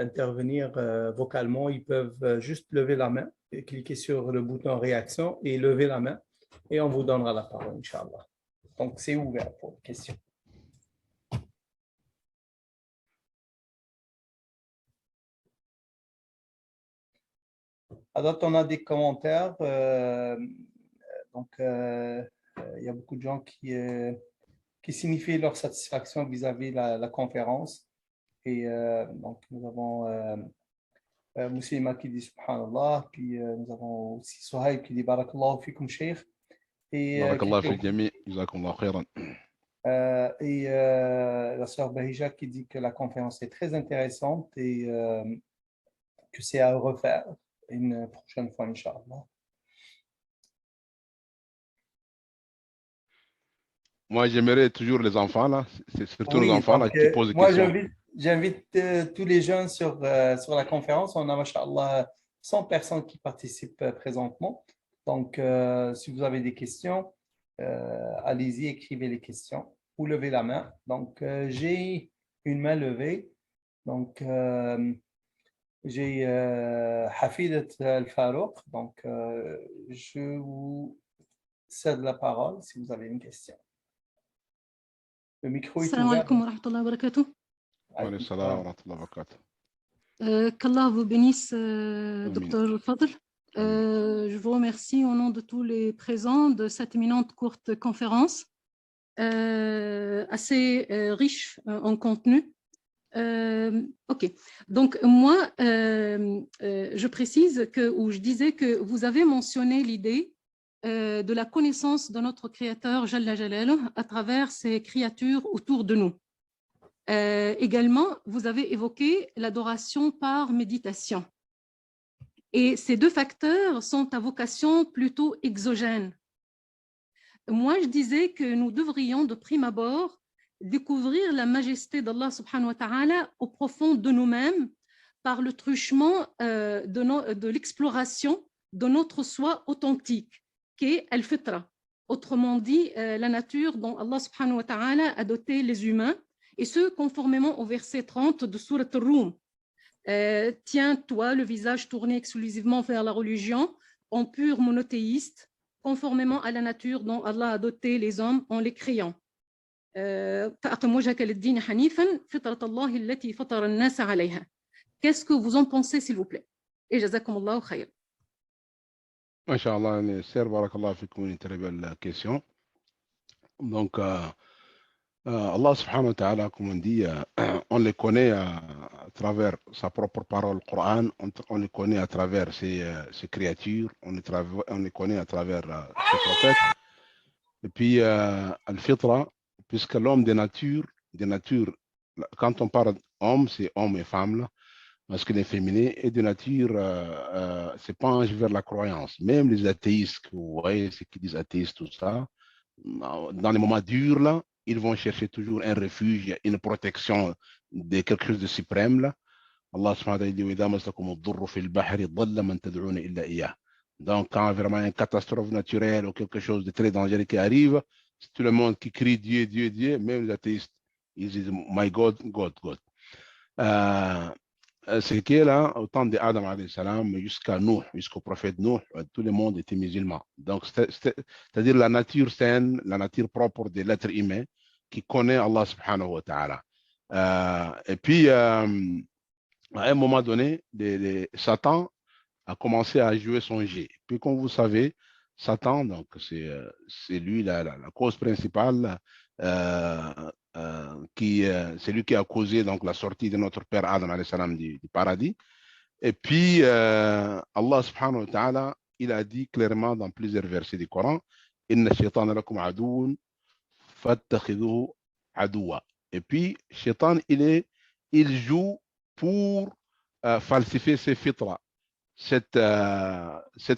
intervenir vocalement, ils peuvent juste lever la main, et cliquer sur le bouton réaction et lever la main, et on vous donnera la parole, Inch'Allah. Donc, c'est ouvert pour les questions. À date, on a des commentaires. Donc, il y a beaucoup de gens qui signifient leur satisfaction vis-à-vis de la conférence. Et donc, nous avons Moussima qui dit Subhanallah, puis nous avons aussi Sohaib qui dit Barakallahu fikum, Cheikh. Et Barakallahu fil jami', jazakumullahu khairan. La sœur Bahija qui dit que la conférence est très intéressante et que c'est à refaire une prochaine fois, Inch'Allah. Moi, j'aimerais toujours les enfants, là. C'est surtout nos Oui, enfants, là, donc qui posent des moi questions. j'invite tous les jeunes sur la conférence. On a, Masha'Allah, 100 personnes qui participent présentement. Donc, si vous avez des questions, allez-y, écrivez les questions ou levez la main. Donc, j'ai une main levée. Donc, j'ai Hafidat Al-Farouq. Donc, je vous cède la parole si vous avez une question. Le micro est Salam ouvert. alaikum wa rahmatullahi wa barakatuh. Wa alayhi salam wa rahmatullahi wa barakatuh. Qu'Allah vous bénisse, Amin. Dr Fadl. Je vous remercie au nom de tous les présents de cette éminente courte conférence, assez riche en contenu. Ok, donc moi, je précise que, ou je disais que vous avez mentionné l'idée de la connaissance de notre Créateur Jalla Jalaluh à travers ces créatures autour de nous. Également, vous avez évoqué l'adoration par méditation. Et ces deux facteurs sont à vocation plutôt exogène. Moi, je disais que nous devrions de prime abord découvrir la majesté d'Allah subhanahu wa ta'ala au profond de nous-mêmes par le truchement de l'exploration de notre soi authentique, qui est al-fitra. Autrement dit, la nature dont Allah subhanahu wa ta'ala a doté les humains, et ce, conformément au verset 30 de Sourate Ar-Rum. Tiens-toi le visage tourné exclusivement vers la religion, en pur monothéiste, conformément à la nature dont Allah a doté les hommes en les créant. Qu'est-ce que vous en pensez, s'il vous plaît? Et jazakumullahu khayr. Masha'Allah, Sir, barakallah fikoum, une très belle question. Donc, Allah subhanahu wa ta'ala, comme on dit, on le connaît à travers sa propre parole, le Coran, on le connaît à travers ses créatures, on le connaît à travers ses prophètes. Et puis, al-fitra, puisque l'homme des natures, quand on parle d'homme, c'est homme et femme, là, masculin et féminin, et de nature, se penche vers la croyance. Même les athéistes, vous voyez, ceux qui disent athéistes, tout ça, dans les moments durs, là, ils vont chercher toujours un refuge, une protection de quelque chose de suprême. Là. Allah subhanahu wa ta'ala. Donc, quand vraiment une catastrophe naturelle ou quelque chose de très dangereux qui arrive, c'est tout le monde qui crie Dieu, Dieu, Dieu, même les athéistes, ils disent My God, God, God. Ce qui est là, au temps d'Adam alayhi salam, jusqu'à nous, jusqu'au prophète Nuh, tout le monde était musulman. Donc, c'est-à-dire la nature saine, la nature propre de l'être humain qui connaît Allah subhanahu wa ta'ala. Et puis, à un moment donné, Satan a commencé à jouer son jeu. Puis, comme vous savez, Satan, donc c'est lui la cause principale, c'est lui qui a causé donc la sortie de notre père Adam alayhi salam du paradis. Et puis, Allah subhanahu wa ta'ala, il a dit clairement dans plusieurs versets du Coran, Inna shaytan lakum adoun, fattakhidhuhu adoua. Et puis, shaitan, il joue pour falsifier ses fitras. Cette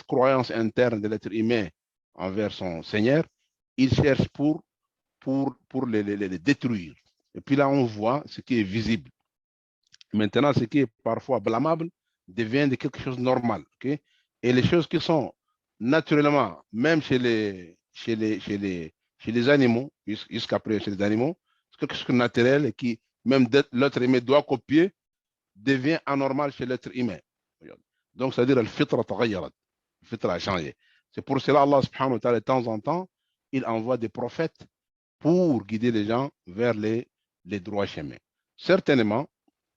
croyance interne de l'être humain envers son Seigneur, il cherche pour les détruire. Et puis là, on voit ce qui est visible. Maintenant, ce qui est parfois blâmable devient de quelque chose de normal. Okay? Et les choses qui sont naturellement, même chez les animaux, jusqu'à présent chez les animaux, c'est quelque chose de naturel et qui, même l'être humain doit copier, devient anormal chez l'être humain. Donc, c'est-à-dire le fitra tagayarat. Le fitra a changé. C'est pour cela Allah subhanahu wa ta'ala, de temps en temps, il envoie des prophètes pour guider les gens vers les droits chemins. Certainement,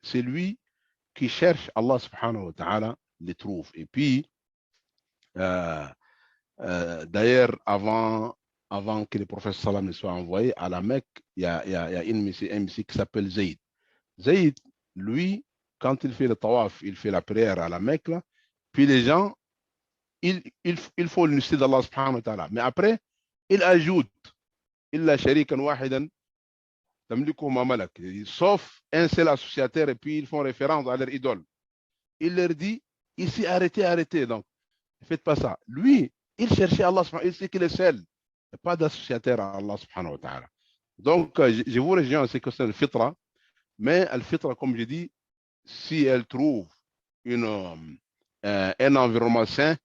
c'est lui qui cherche Allah subhanahu wa ta'ala, les trouve. Et puis, d'ailleurs, avant que le prophète sallam ne soit envoyé à la Mecque, il y a un monsieur qui s'appelle Zayd. Zayd, lui, quand il fait le tawaf, il fait la prière à la Mecque, là, puis les gens, il faut l'unité d'Allah subhanahu wa ta'ala. Mais après, il ajoute إلا شريكا واحدا تملكه ما ملك. Sauf un seul associataire, et puis ils font référence à leur idole. Il leur dit, ici, arrêtez, arrêtez. Donc, ne faites pas ça. Lui, il cherchait Allah, il sait qu'il est seul. Il n'y a pas d'associataire à Allah subhanahu wa ta'ala. Donc, je vous rejoins en ce qui concerne le fitra, mais le fitra, comme je dis, si elle trouve un environnement sain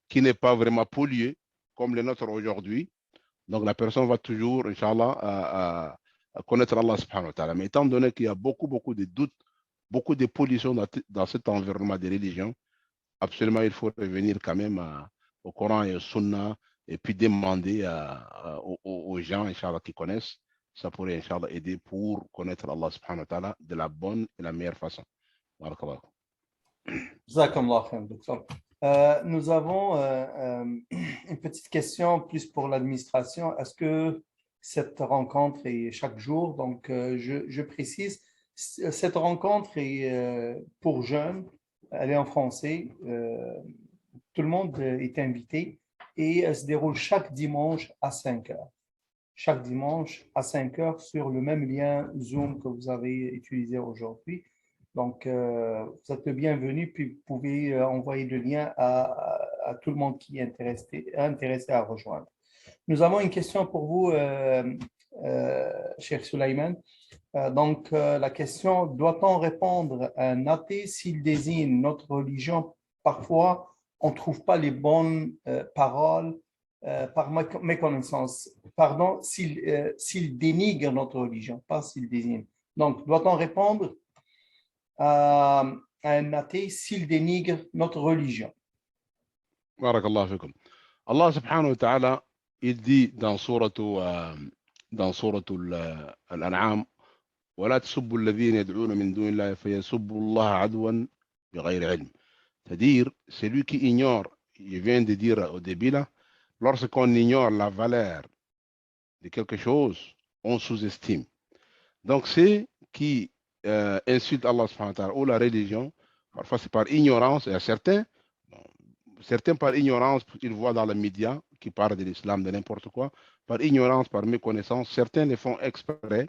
qui n'est pas vraiment pollué, comme le nôtre aujourd'hui, donc la personne va toujours, Inch'Allah, connaître Allah subhanahu wa ta'ala. Mais étant donné qu'il y a beaucoup de doutes, beaucoup de pollution dans cet environnement de religion, absolument, il faut revenir quand même au Coran et au Sunna et puis demander aux gens, Inch'Allah, qui connaissent. Ça pourrait, Inch'Allah, aider pour connaître Allah subhanahu wa ta'ala de la bonne et la meilleure façon. Barakallah. Jazakallah khair, docteur. Nous avons une petite question plus pour l'administration. Est-ce que cette rencontre est chaque jour? Donc, je précise, cette rencontre est pour jeunes, elle est en français, tout le monde est invité et elle se déroule chaque dimanche à 5 heures. Chaque dimanche à 5 heures sur le même lien Zoom que vous avez utilisé aujourd'hui. Donc, vous êtes le bienvenu, puis vous pouvez envoyer le lien à tout le monde qui est intéressé à rejoindre. Nous avons une question pour vous, cher Sulaiman. Donc, la question, doit-on répondre à un athée s'il désigne notre religion? Parfois, on ne trouve pas les bonnes paroles par méconnaissance. Pardon, s'il dénigre notre religion, pas s'il désigne. Donc, doit-on répondre à un athée s'il dénigre notre religion? Barakallahu fikum. Allah subhanahu wa ta'ala, il dit dans sourate Al-An'am, ولا تسبوا الذين يدعون من دون الله فيسبوا الله عدوا بغير علم. C'est-à-dire, celui qui ignore, je viens de dire au début là, lorsqu'on ignore la valeur de quelque chose, on sous-estime. Donc, ceux qui insultent Allah subhanahu wa ta'ala ou la religion, parfois c'est par ignorance, et à certains par ignorance, ils voient dans les médias qui parlent de l'islam, de n'importe quoi, par ignorance, par méconnaissance, certains le font exprès.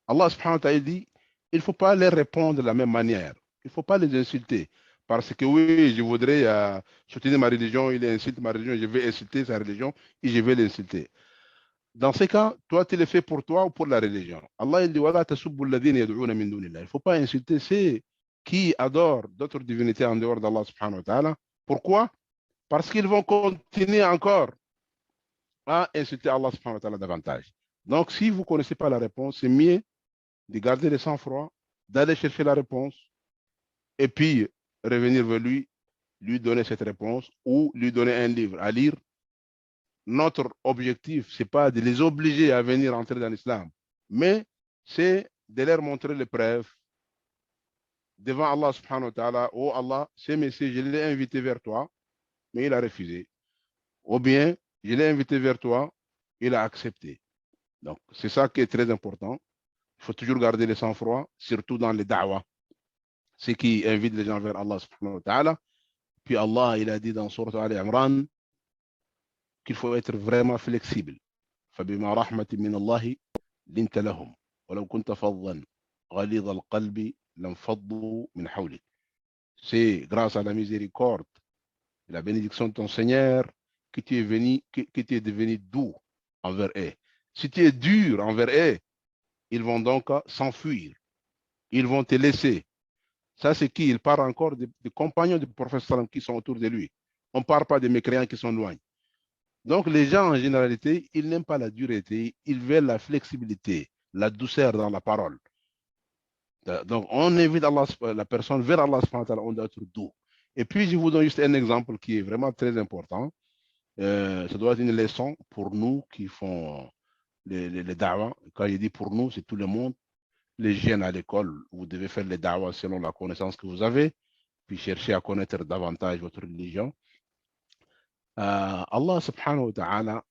Allah subhanahu wa ta'ala dit, il ne faut pas les répondre de la même manière. Il ne faut pas les insulter. Parce que oui, je voudrais soutenir ma religion, il insulte ma religion, je vais insulter sa religion et je vais l'insulter. Dans ces cas, toi, tu le fais pour toi ou pour la religion. Allah il dit, il ne faut pas insulter ceux qui adorent d'autres divinités en dehors d'Allah subhanahu wa ta'ala. Pourquoi? Parce qu'ils vont continuer encore à insulter Allah subhanahu wa ta'ala davantage. Donc, si vous ne connaissez pas la réponse, c'est mieux de garder le sang-froid, d'aller chercher la réponse, et puis revenir vers lui donner cette réponse, ou lui donner un livre à lire. Notre objectif, ce n'est pas de les obliger à venir entrer dans l'islam, mais c'est de leur montrer les preuves devant Allah subhanahu wa ta'ala. Oh Allah, ce monsieur, je l'ai invité vers toi, mais il a refusé. Ou bien, je l'ai invité vers toi, il a accepté. Donc, c'est ça qui est très important. Il faut toujours garder le sang-froid, surtout dans les da'wah. C'est qui invite les gens vers Allah subhanahu wa ta'ala. Puis Allah, il a dit dans Sourate Ali Imran qu'il faut être vraiment flexible. فبما رحمة من الله لنت لهم ولو كنت فظا غليظ القلب لانفضوا من حولك. C'est grâce à la miséricorde et la bénédiction de ton Seigneur que tu es devenu doux envers eux. Si tu es dur envers eux, ils vont donc s'enfuir. Ils vont te laisser. Ça, c'est qui? Il parle encore des compagnons du prophète sallam qui sont autour de lui. On ne parle pas des mécréants qui sont loin. Donc, les gens, en généralité, ils n'aiment pas la dureté, ils veulent la flexibilité, la douceur dans la parole. Donc, on invite Allah, la personne vers Allah, on doit être doux. Et puis, je vous donne juste un exemple qui est vraiment très important. Ça doit être une leçon pour nous qui font les da'wah. Quand il dit pour nous, c'est tout le monde. Les jeunes à l'école, vous devez faire les da'wah selon la connaissance que vous avez, puis chercher à connaître davantage votre religion. Allah subhanahu wa ta'ala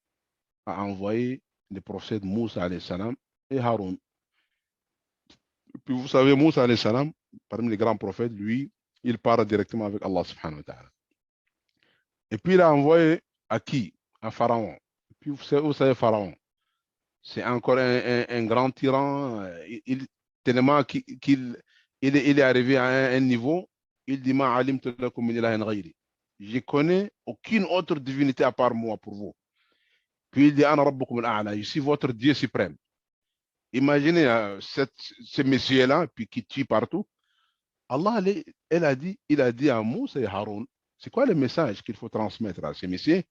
a envoyé les prophètes Moussa alayhi salam et Haroun. Puis vous savez, Moussa alayhi salam, parmi les grands prophètes, lui, il parle directement avec Allah subhanahu wa ta'ala. Et puis il a envoyé à qui? À Pharaon. Et puis vous savez Pharaon. c'est encore un grand tyran. Tellement il est arrivé à un niveau, il dit Ma alimtu lakum min ilahin ghayri. Je connais aucune autre divinité à part moi pour vous. Puis il dit Ana rabbukum al-a'la, je suis votre Dieu suprême. Imaginez ce monsieur-là, puis qui tue partout. Allah, il a dit à Moussa et Haroun, c'est quoi le message qu'il faut transmettre à ces messieurs?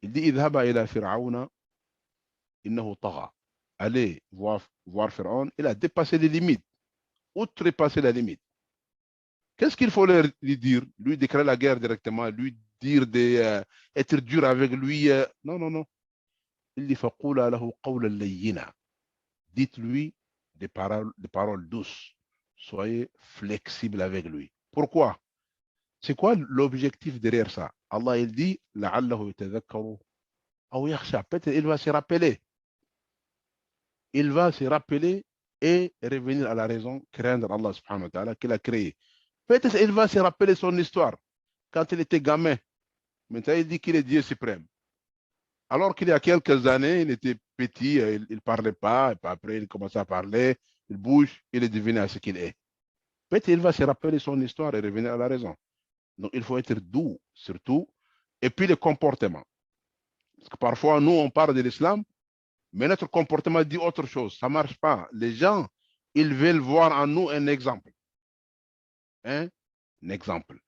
Il dit Idhaba ila fir'auna innahu tagha. Allez voir Pharaon, il a dépassé les limites, outrepassé la limite. Qu'est-ce qu'il faut lui dire? Lui déclarer la guerre directement, lui dire être dur avec lui. Non, non, non. Il dit faqula lahu qawlan layyina. Dites-lui des paroles douces. Soyez flexible avec lui. Pourquoi? C'est quoi l'objectif derrière ça? Allah, il dit la'allahu yatadhakkaru aw yakhsha. Peut-être il va se rappeler. Il va se rappeler et revenir à la raison, craindre Allah subhanahu wa ta'ala qu'il a créé. Peut-être il va se rappeler son histoire quand il était gamin. Maintenant, il dit qu'il est Dieu suprême. Alors qu'il y a quelques années, il était petit, il ne parlait pas, et puis après il commence à parler, il bouge, il est devenu à ce qu'il est. Peut-être il va se rappeler son histoire et revenir à la raison. Donc il faut être doux, surtout. Et puis le comportement. Parce que parfois, nous, on parle de l'islam, mais notre comportement dit autre chose. Ça ne marche pas. Les gens, ils veulent voir en nous un exemple. Un exemple.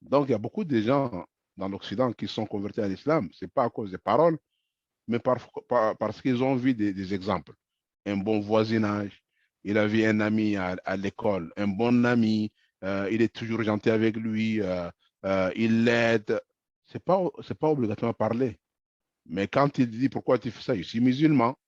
Donc, il y a beaucoup de gens dans l'Occident qui sont convertis à l'islam. Ce n'est pas à cause des paroles, mais parce qu'ils ont vu des exemples. Un bon voisinage, il a vu un ami à l'école, un bon ami, il est toujours gentil avec lui, il l'aide. Ce n'est pas obligatoirement parler. Mais quand il dit pourquoi tu fais ça, je suis musulman,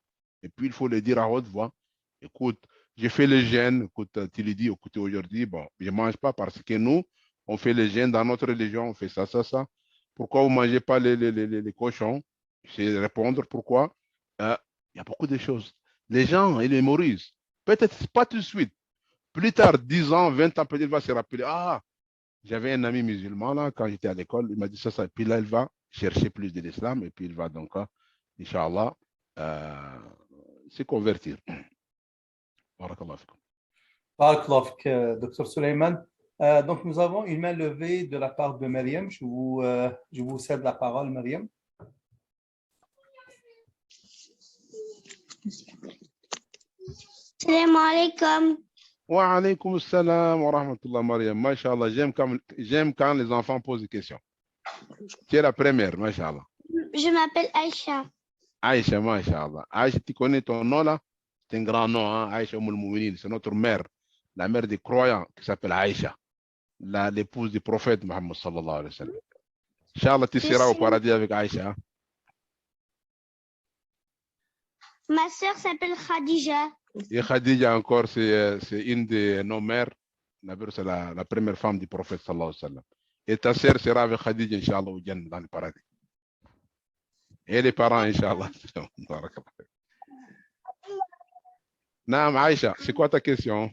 et puis il faut le dire à haute voix. Écoute, j'ai fait le jeûne, écoute, tu lui dis, écoutez, aujourd'hui, bon, je ne mange pas parce que nous, on fait le jeûne dans notre religion, on fait ça, ça, ça. Pourquoi vous ne mangez pas les cochons? C'est répondre pourquoi. Il y a beaucoup de choses. Les gens, ils mémorisent. Peut-être pas tout de suite. Plus tard, 10 ans, 20 ans, peut-être il va se rappeler. Ah, j'avais un ami musulman là, quand j'étais à l'école, il m'a dit ça, ça. Et puis là, il va chercher plus de l'islam et puis il va donc, Inch'Allah, se convertir. Barakallah fikum. Barakallah fik, Dr. Suleiman. Donc, nous avons une main levée de la part de Myriam. Je vous cède la parole, Myriam. Salam alaikum. Wa alaykum salam wa rahmatullah, Mariam. Masha'Allah, j'aime quand les enfants posent des questions. Tu es la première, Masha'Allah. Je m'appelle Aïcha. Aïcha, Masha'Allah. Aïcha, tu connais ton nom là? C'est un grand nom, hein? Aïcha Moumouinin. C'est notre mère, la mère des croyants qui s'appelle Aïcha, l'épouse du prophète Mohammed sallallahu alayhi wa sallam. Inch'Allah, tu seras au paradis avec Aïcha. Hein? Ma sœur s'appelle Khadija. Et Khadija encore, c'est une de nos mères. C'est la première femme du prophète sallallahu alayhi wa sallam. Et ta sœur sera avec Khadija, Inch'Allah, au Jannah, dans le paradis. Et les parents, Inch'Allah. Naam, Aïcha, c'est quoi ta question?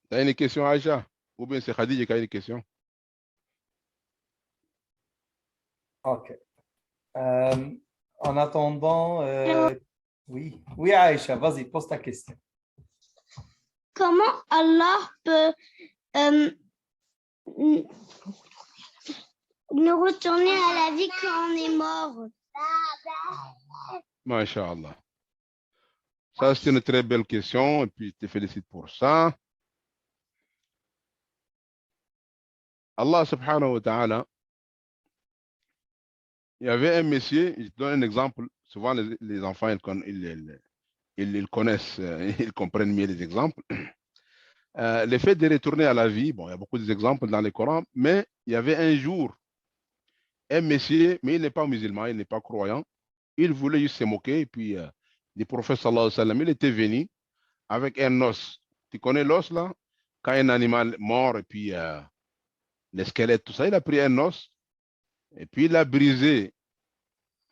Tu as une question, Aïcha? Ou bien c'est Khadija qui a une question? OK. En attendant, oui, Aïcha, vas-y, pose ta question. Comment Allah peut nous retourner à la vie quand on est mort? Masha'Allah. Ça, c'est une très belle question et puis je te félicite pour ça. Allah subhanahu wa ta'ala, il y avait un monsieur, je donne un exemple, souvent les enfants, ils connaissent, ils comprennent mieux les exemples. Le fait de retourner à la vie, bon, il y a beaucoup d'exemples dans le Coran, mais il y avait un jour, un monsieur, mais il n'est pas musulman, il n'est pas croyant, il voulait juste se moquer, et puis le prophète sallallahu alayhi wa sallam, il était venu avec un os. Tu connais l'os là? Quand un animal mort, et puis le squelette, tout ça, il a pris un os, et puis il a brisé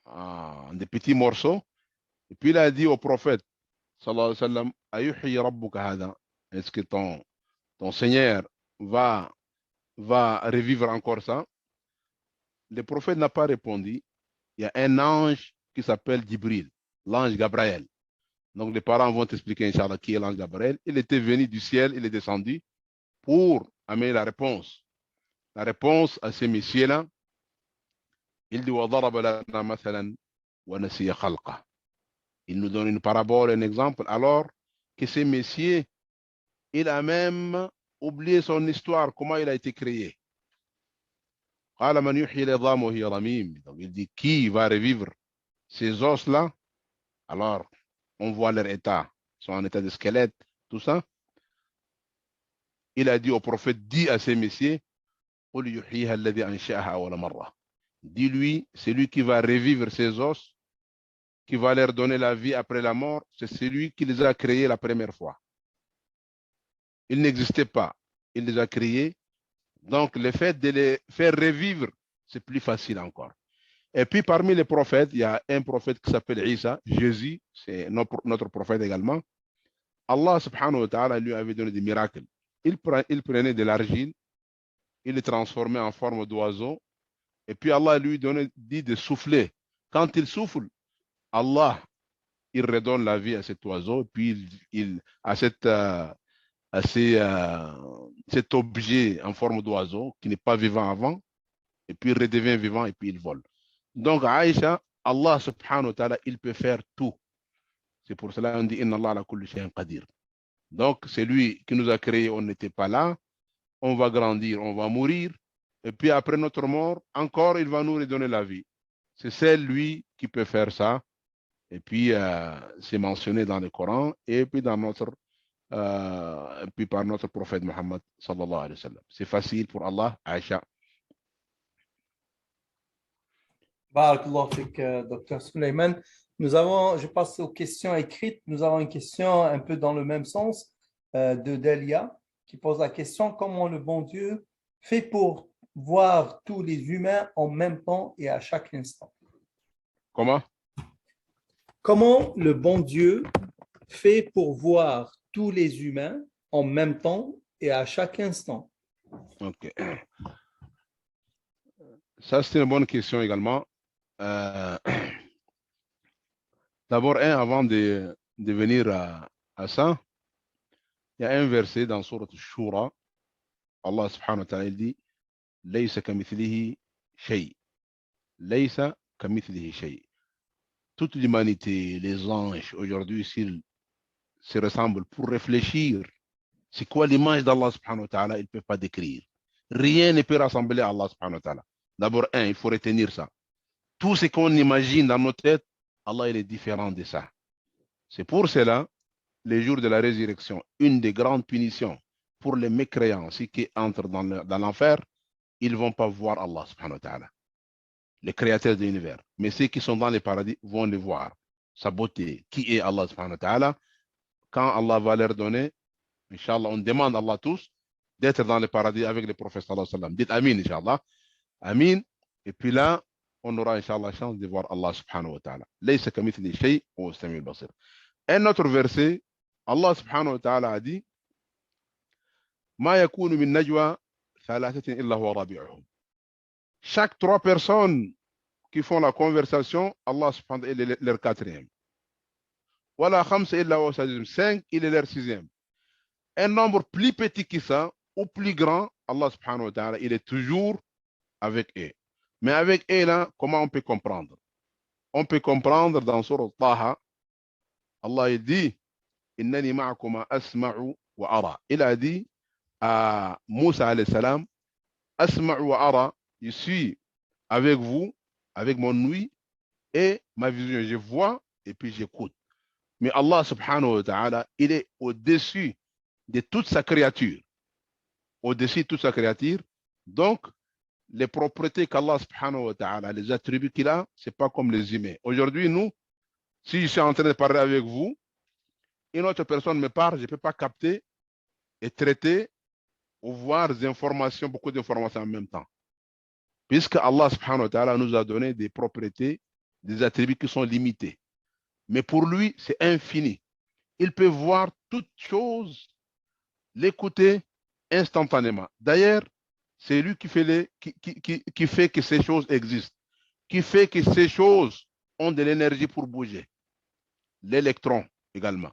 en des petits morceaux, et puis il a dit au prophète, sallallahu alayhi wa sallam, Ayuhi rabbuka hada, est-ce que ton Seigneur va revivre encore ça? le prophète n'a pas répondu, il y a un ange qui s'appelle Jibril, l'ange Gabriel. Donc les parents vont t'expliquer, Inch'Allah, qui est l'ange Gabriel. Il était venu du ciel, il est descendu pour amener la réponse. La réponse à ces messieurs-là, il dit وَضَرَبَ لَنَا مَثَلًا وَنَسِيَ خَلْقَهُ. Il nous donne une parabole, un exemple, alors que ce messieurs, il a même oublié son histoire, comment il a été créé. قال من يحيي العظام وهي رميم. Donc il dit, qui va revivre ces os-là? Alors, on voit leur état, ils sont en état de squelette, tout ça. Il a dit au prophète, dis à ces messieurs, قل يحييها الذي أنشأها أول مرة. Dis-lui, c'est lui qui va revivre ces os, qui va leur donner la vie après la mort, c'est celui qui les a créés la première fois. Ils n'existaient pas, il les a créés. Donc, le fait de les faire revivre, c'est plus facile encore. Et puis, parmi les prophètes, il y a un prophète qui s'appelle Isa, Jésus, c'est notre prophète également. Allah subhanahu wa ta'ala lui avait donné des miracles. Il prenait de l'argile, il le transformait en forme d'oiseau, et puis Allah lui dit de souffler. Quand il souffle, Allah, il redonne la vie à cet oiseau, puis à cet objet en forme d'oiseau qui n'est pas vivant avant, et puis il redevient vivant et puis il vole. Donc, Aïcha, Allah subhanahu wa ta'ala, il peut faire tout. C'est pour cela qu'on dit Inna Allah ala kulli shay'in qadir. Donc, c'est lui qui nous a créés, on n'était pas là, on va grandir, on va mourir, et puis après notre mort, encore, il va nous redonner la vie. C'est lui qui peut faire ça, et puis c'est mentionné dans le Coran, et puis dans puis par notre prophète Muhammad sallallahu alayhi wa sallam. C'est facile pour Allah, Aïcha. Barakallahu fik, Dr. Suleiman. Je passe aux questions écrites. Nous avons une question un peu dans le même sens de Delia qui pose la question comment le bon Dieu fait pour voir tous les humains en même temps et à chaque instant? Comment le bon Dieu fait pour voir tous les humains en même temps et à chaque instant? Ok. Ça, c'est une bonne question également. D'abord, avant de venir à ça, il y a un verset dans Surat Shura. Allah subhanahu wa ta'ala dit ليس كمثله شيء. ليس كمثله شيء. Toute l'humanité, les anges, aujourd'hui, s'ils se ressemblent pour réfléchir, c'est quoi l'image d'Allah subhanahu wa ta'ala, ils ne peuvent pas décrire. Rien ne peut rassembler à Allah subhanahu wa ta'ala. D'abord, il faut retenir ça. Tout ce qu'on imagine dans nos têtes, Allah il est différent de ça. C'est pour cela, les jours de la résurrection, une des grandes punitions pour les mécréants, ceux qui entrent dans l'enfer, ils ne vont pas voir Allah subhanahu wa ta'ala, le créateur de l'univers. Mais ceux qui sont dans les paradis vont le voir, sa beauté, qui est Allah subhanahu wa ta'ala. Quand Allah va leur donner, Inch'Allah, on demande à Allah tous d'être dans le paradis avec le prophète sallallahu alayhi wa sallam. Dites Amin, Inch'Allah. Amin. Et puis là, on aura, Inch'Allah, la chance de voir Allah subhanahu wa ta'ala. Laysa kamithli shay wa huwa as-sami'ul basir. Un autre verset, Allah subhanahu wa ta'ala a dit Ma yakunu min najwa thalathatin illa huwa rabi'uhum. Chaque 3 personnes qui font la conversation, Allah subhanahu wa ta'ala est leur 4e. Wala khamsa illa huwa sadisuhum. 5, il est leur 6e. Un nombre plus petit que ça, ou plus grand, Allah subhanahu wa ta'ala, il est toujours avec eux. Mais avec eux, là, comment on peut comprendre? On peut comprendre dans Surah Taha, Allah il dit Innani ma'akuma asma'u wa ara. Il a dit à Moussa alayhi salam, asma'u wa ara, je suis avec vous, avec mon ouïe et ma vision. Je vois et puis j'écoute. Mais Allah subhanahu wa ta'ala, il est au-dessus de toute sa créature. Au-dessus de toute sa créature. Donc, les propriétés qu'Allah subhanahu wa ta'ala, les attributs qu'il a, ce n'est pas comme les humains. Aujourd'hui, nous, si je suis en train de parler avec vous, une autre personne me parle, je ne peux pas capter et traiter ou voir des informations, beaucoup d'informations en même temps. Puisque Allah subhanahu wa ta'ala nous a donné des propriétés, des attributs qui sont limités. Mais pour lui, c'est infini. Il peut voir toute chose, l'écouter instantanément. D'ailleurs, C'est lui qui fait que ces choses existent, qui fait que ces choses ont de l'énergie pour bouger. L'électron également.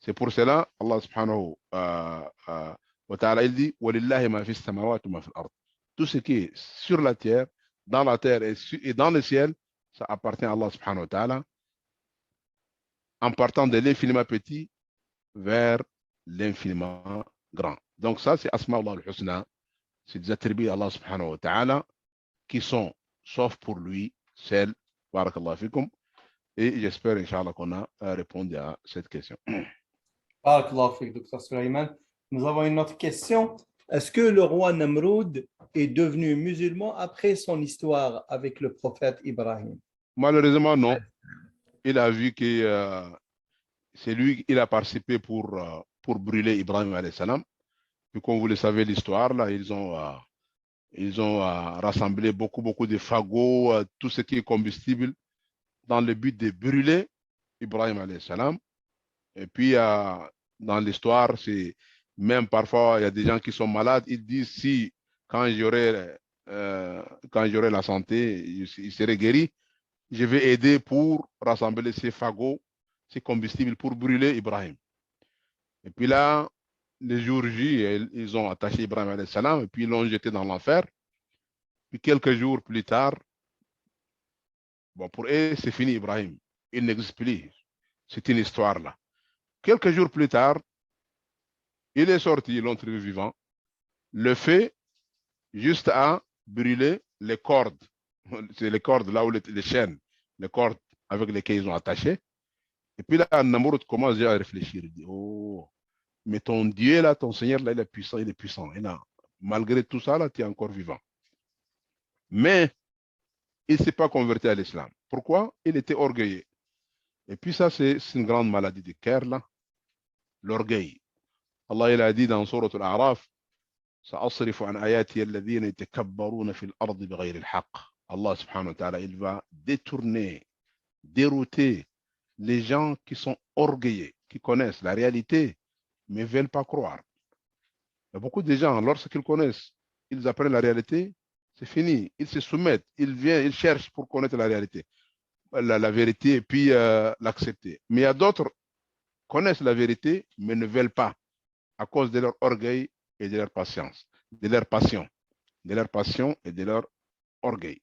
C'est pour cela, Allah subhanahu wa ta'ala, il dit وَلِلَّهِ مَا فِي السَّمَاوَاتِ وَمَا فِي الْأَرْضِ. Tout ce qui est sur la terre et dans le ciel, ça appartient à Allah subhanahu wa ta'ala, en partant de l'infiniment petit vers l'infiniment grand. Donc ça, c'est Asma'ullah al-Husna. C'est des attributs d'Allah subhanahu wa ta'ala qui sont, sauf pour lui, seul. Barakallahu fikum. Et j'espère, Inch'Allah, qu'on a répondu à cette question. Barakallahu fik, Dr. Sulaiman. Nous avons une autre question. Est-ce que le roi Namroud est devenu musulman après son histoire avec le prophète Ibrahim? Malheureusement, non. Il a vu que c'est lui, il a participé pour brûler Ibrahim alayhi salam. Puis comme vous le savez, l'histoire, là, ils ont rassemblé beaucoup de fagots, tout ce qui est combustible, dans le but de brûler Ibrahim alayhi salam. Et puis, dans l'histoire, c'est même parfois, il y a des gens qui sont malades, ils disent si, quand j'aurai la santé, il serait guéri, je vais aider pour rassembler ces fagots, ces combustibles pour brûler Ibrahim. Et puis là, les jours J, ils ont attaché Ibrahim alayhi salam et puis ils l'ont jeté dans l'enfer. Puis quelques jours plus tard, bon, pour eux, c'est fini Ibrahim. Il n'existe plus. C'est une histoire là. Quelques jours plus tard, il est sorti, ils l'ont trouvé vivant. Le fait juste à brûler les cordes. C'est les cordes là où les chaînes, les cordes avec lesquelles ils ont attaché. Et puis là, Namrud commence déjà à réfléchir. Il dit, oh, mais ton Dieu là, ton Seigneur là, il est puissant, il est puissant. Et là, malgré tout ça, là, tu es encore vivant. Mais il ne s'est pas converti à l'islam. Pourquoi? Il était orgueilleux. Et puis ça, c'est une grande maladie du cœur là, l'orgueil. Allah il a dit dans Sourate Al-A'raf, سأصرف عن آياتي الذين يتكبرون في الأرض بغير الحق. Allah subhanahu wa ta'ala, il va détourner, dérouter les gens qui sont orgueilleux, qui connaissent la réalité, mais ne veulent pas croire. Il y a beaucoup de gens, lorsqu'ils connaissent, ils apprennent la réalité, c'est fini. Ils se soumettent, ils cherchent pour connaître la réalité, la vérité, et puis l'accepter. Mais il y a d'autres qui connaissent la vérité, mais ne veulent pas, à cause de leur orgueil et de leur patience, de leur passion et de leur orgueil.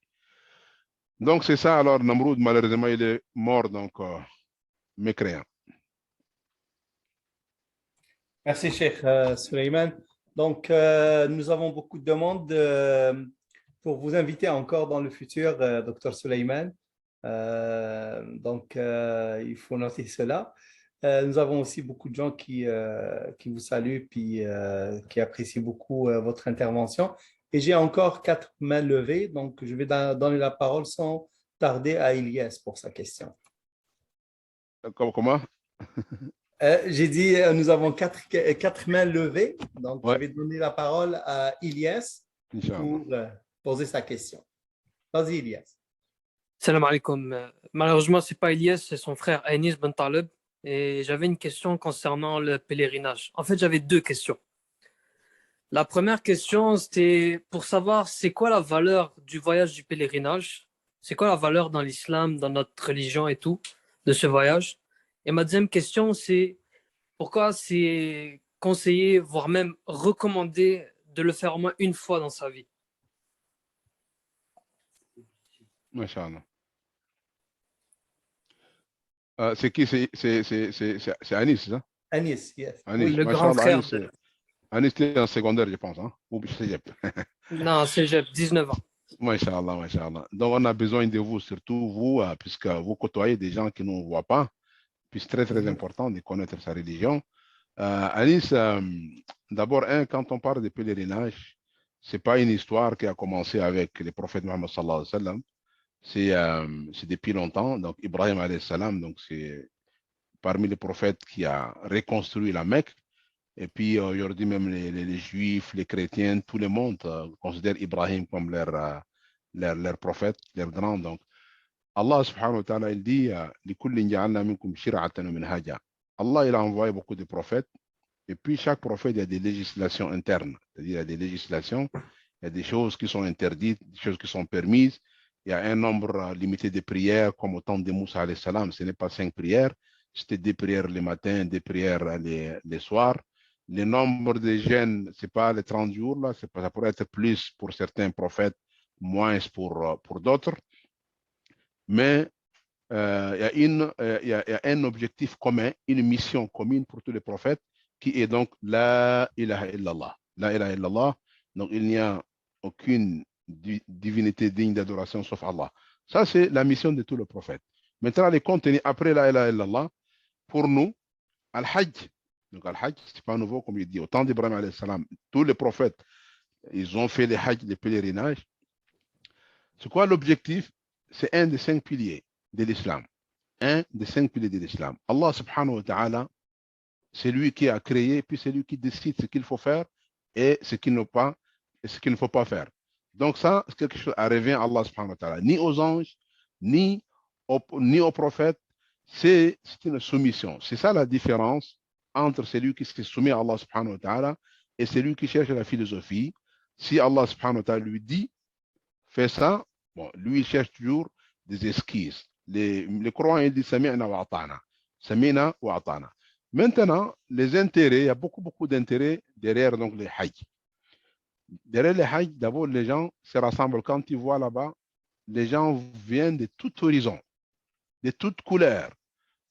Donc c'est ça, alors Namroud, malheureusement, il est mort, donc mécréant. Merci, Cheikh Sulaiman. Donc, nous avons beaucoup de demandes pour vous inviter encore dans le futur, Dr. Sulaiman. Donc, il faut noter cela. Nous avons aussi beaucoup de gens qui vous saluent puis qui apprécient beaucoup votre intervention. Et j'ai encore 4 mains levées, donc je vais donner la parole sans tarder à Ilyes pour sa question. Comment? J'ai dit, nous avons 4 mains levées, donc Ouais. je vais donner la parole à Ilyes pour poser sa question. Vas-y, Ilyes. Salam alaikum. Malheureusement, ce n'est pas Ilyes, c'est son frère Aïnis Ben Taleb. Et j'avais une question concernant le pèlerinage. En fait, j'avais 2 questions. La première question, c'était pour savoir c'est quoi la valeur du voyage du pèlerinage? C'est quoi la valeur dans l'islam, dans notre religion et tout, de ce voyage? Et ma deuxième question, c'est pourquoi c'est conseillé, voire même recommandé de le faire au moins une fois dans sa vie? Masha'Allah. C'est qui? C'est Anis, c'est ça? Anis, yes. Anis, Oui, le grand frère. Anis, il est en secondaire, je pense. Hein? Ou cégep. Non, cégep, 19 ans. Masha'Allah, Masha'Allah. Donc, on a besoin de vous, surtout vous, puisque vous côtoyez des gens qui ne nous voient pas. Puis c'est très important de connaître sa religion. Anis, d'abord, quand on parle de pèlerinage, ce n'est pas une histoire qui a commencé avec le prophète Mohammed sallallahu alayhi wa sallam. C'est depuis longtemps. Donc, Ibrahim alayhi salam, donc c'est parmi les prophètes qui a reconstruit la Mecque. Et puis, aujourd'hui, même les Juifs, les chrétiens, tout le monde considère Ibrahim comme leur prophète, leur grand. Donc, Allah subhanahu wa ta'ala, il dit Allah, il a envoyé beaucoup de prophètes. Et puis, chaque prophète, il y a des législations internes. C'est-à-dire, il y a des législations Il y a des choses qui sont interdites, des choses qui sont permises. Il y a un nombre limité de prières, comme au temps de Moussa alayhi salam. Ce n'est pas 5 prières, c'était 2 prières le matin, 2 prières les soirs. Le nombre de jeûnes, ce n'est pas les 30 jours, là, pas, ça pourrait être plus pour certains prophètes, moins pour d'autres. Mais il y a un objectif commun, une mission commune pour tous les prophètes, qui est donc la ilaha illallah. La ilaha illallah. Donc, il n'y a aucune divinité digne d'adoration sauf Allah. Ça, c'est la mission de tous les prophètes. Maintenant, les contenus après la ilaha illallah, pour nous, al-hajj. Donc, al-hajj, ce n'est pas nouveau, comme il dit. Au temps d'Ibrahim alayhi salam, tous les prophètes, ils ont fait les hajj, les pèlerinages. C'est quoi l'objectif? C'est un des 5 piliers de l'islam. Un des 5 piliers de l'islam. Allah subhanahu wa ta'ala, c'est lui qui a créé, puis c'est lui qui décide ce qu'il faut faire et ce qu'il ne faut pas faire. Donc ça, c'est quelque chose à revient à Allah subhanahu wa ta'ala. Ni aux anges, ni aux prophètes, c'est une soumission. C'est ça la différence entre celui qui se soumet à Allah subhanahu wa ta'ala et celui qui cherche la philosophie. Si Allah subhanahu wa ta'ala lui dit, fais ça, bon, lui il cherche toujours des esquisses. Les croyants, ils disent Sami'na wa ata'na. Sami'na wa ata'na. Maintenant, les intérêts, il y a beaucoup d'intérêts derrière donc, les hajj. Derrière les hajj, d'abord, les gens se rassemblent. Quand ils voient là-bas, les gens viennent de tout horizon, de toutes couleurs.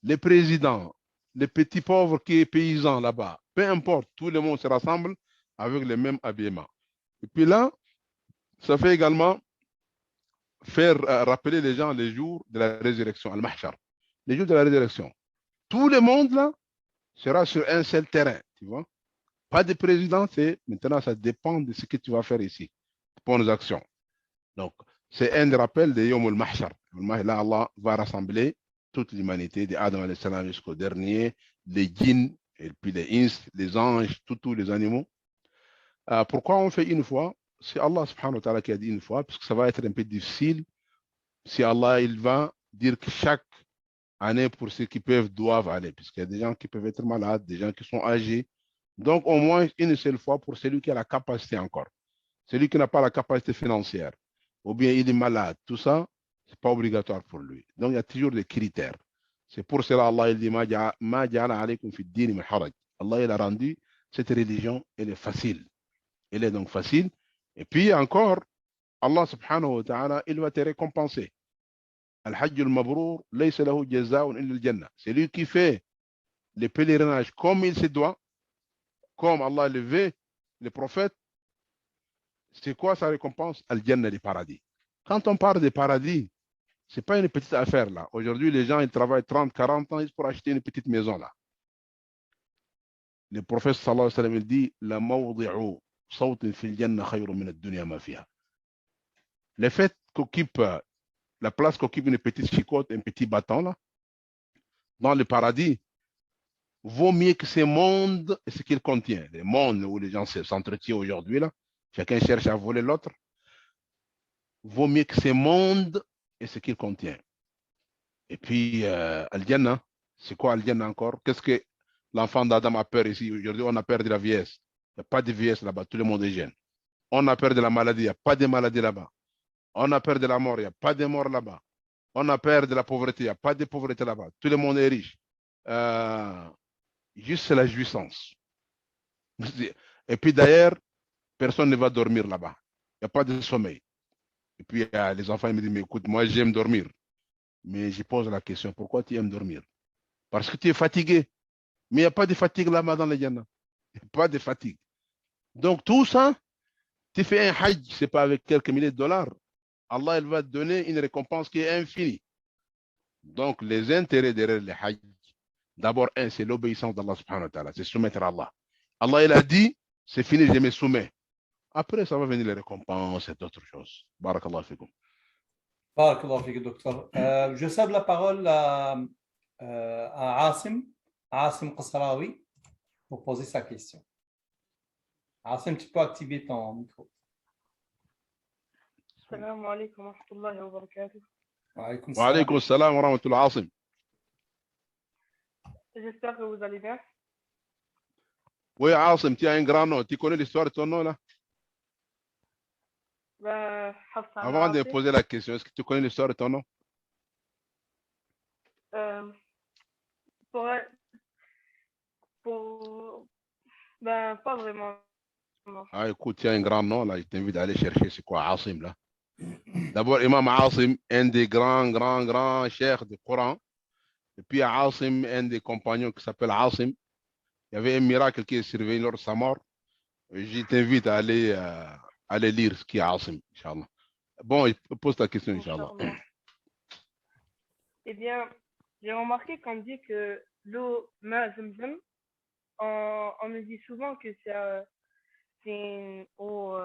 Les présidents, les petits pauvres qui sont paysans là-bas, peu importe, tout le monde se rassemble avec le même habillement. Et puis là, ça fait également faire rappeler les gens les jours de la résurrection, al-mahshar. Les jours de la résurrection. Tout le monde là sera sur un seul terrain, tu vois. Pas de président, maintenant ça dépend de ce que tu vas faire ici, pour nos actions. Donc, c'est un rappel de Yom al-Mahshar. Là, Allah va rassembler toute l'humanité, de Adam alayhi salam jusqu'au dernier, les djinns, et puis les ins, les anges, tous les animaux. Pourquoi on fait une fois? C'est Allah subhanahu wa ta'ala qui a dit une fois, parce que ça va être un peu difficile. Si Allah, il va dire que chaque année, pour ceux qui doivent aller, puisqu'il y a des gens qui peuvent être malades, des gens qui sont âgés. Donc, au moins une seule fois pour celui qui a la capacité encore. Celui qui n'a pas la capacité financière, ou bien il est malade, tout ça, ce n'est pas obligatoire pour lui. Donc, il y a toujours des critères. C'est pour cela Allah il dit Ma ja'ala alaykum fi d-din min haraj. Allah il a rendu cette religion, elle est facile. Elle est donc facile. Et puis encore, Allah subhanahu wa ta'ala, il va te récompenser. Al-Hajj al-Mabrour, laysa lahu jaza'un illa al-Jannah. C'est lui qui fait les pèlerinages comme il se doit, comme Allah le veut, les prophètes. C'est quoi sa récompense? Al-Jannah, le paradis. Quand on parle de paradis, ce n'est pas une petite affaire là. Aujourd'hui, les gens ils travaillent 30, 40 ans pour acheter une petite maison là. Le prophète sallallahu alayhi wa sallam dit La mawdi'u sawtin fil jannah khayru min ad-dunya ma fiha. Le fait qu'occupe la place qu'occupe une petite chicotte, un petit bâton là, dans le paradis, vaut mieux que ce monde et ce qu'il contient. Le monde où les gens s'entretiennent aujourd'hui là, chacun cherche à voler l'autre, vaut mieux que ce monde et ce qu'il contient. Et puis, Al-Jannah, c'est quoi Al-Jannah encore? Qu'est-ce que l'enfant d'Adam a peur ici? Aujourd'hui, on a peur de la vieillesse. Il n'y a pas de vieillesse là-bas, tout le monde est jeune. On a peur de la maladie, il n'y a pas de maladie là-bas. On a peur de la mort, il n'y a pas de mort là-bas. On a peur de la pauvreté, il n'y a pas de pauvreté là-bas. Tout le monde est riche. Juste la jouissance. Et puis d'ailleurs, personne ne va dormir là-bas. Il n'y a pas de sommeil. Et puis les enfants ils me disent, mais écoute, moi j'aime dormir. Mais je pose la question, pourquoi tu aimes dormir? Parce que tu es fatigué. Mais il n'y a pas de fatigue là-bas dans les Jannah. Il n'y a pas de fatigue. Donc tout ça, tu fais un hajj, ce n'est pas avec quelques milliers de dollars. Allah il va te donner une récompense qui est infinie. Donc les intérêts derrière les hajj, d'abord, c'est l'obéissance d'Allah subhanahu wa ta'ala, c'est soumettre à Allah. Allah il a dit, c'est fini, je me soumets. Après, ça va venir les récompenses et d'autres choses. Barakallah fikum. Barakallah fikum, docteur. Je cède la parole à Asim Qasraoui, pour poser sa question. Asim, tu peux activer ton micro. Assalamu alaikum wa rahmatullahi wa barakatuh. Wa alaykum assalam wa rahmatullah, Asim. J'espère que vous allez bien. Oui, Asim, tu as un grand nom. Tu connais l'histoire de ton nom là? Hafsa Avant de Maasif. poser la question, est-ce que tu connais l'histoire de ton nom? Pour, pour, pas vraiment. Non. Ah, écoute, il y a un grand nom là, je t'invite à aller chercher, c'est quoi, Asim là? D'abord, Imam Asim, un des grands cheikhs du Coran. Et puis, Asim, un des compagnons qui s'appelle Asim. Il y avait un miracle qui est survenu lors de sa mort. Je t'invite à aller lire ce qui est Asim, Inch'Allah. Bon, pose ta question, Inch'Allah. Inch'Allah. Eh bien, j'ai remarqué qu'on dit que l'eau Ma Zamzam, on me dit souvent que c'est une eau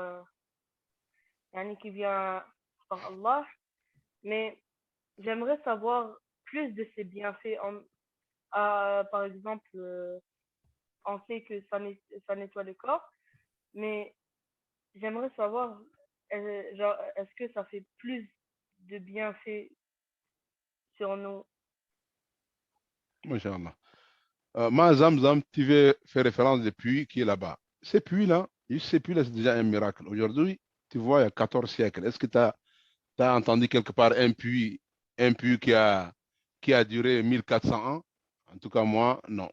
qui vient par Allah, mais j'aimerais savoir plus de ses bienfaits. Par exemple, on sait que ça nettoie le corps, mais j'aimerais savoir, genre, est-ce que ça fait plus de bienfaits sur nous? Inch'Allah. Ma Zamzam, tu veux faire référence au puits qui est là-bas. Ces puits-là, c'est déjà un miracle. Aujourd'hui, tu vois, il y a 14 siècles. Est-ce que tu as entendu quelque part un puits qui a duré 1400 ans? En tout cas, moi, non.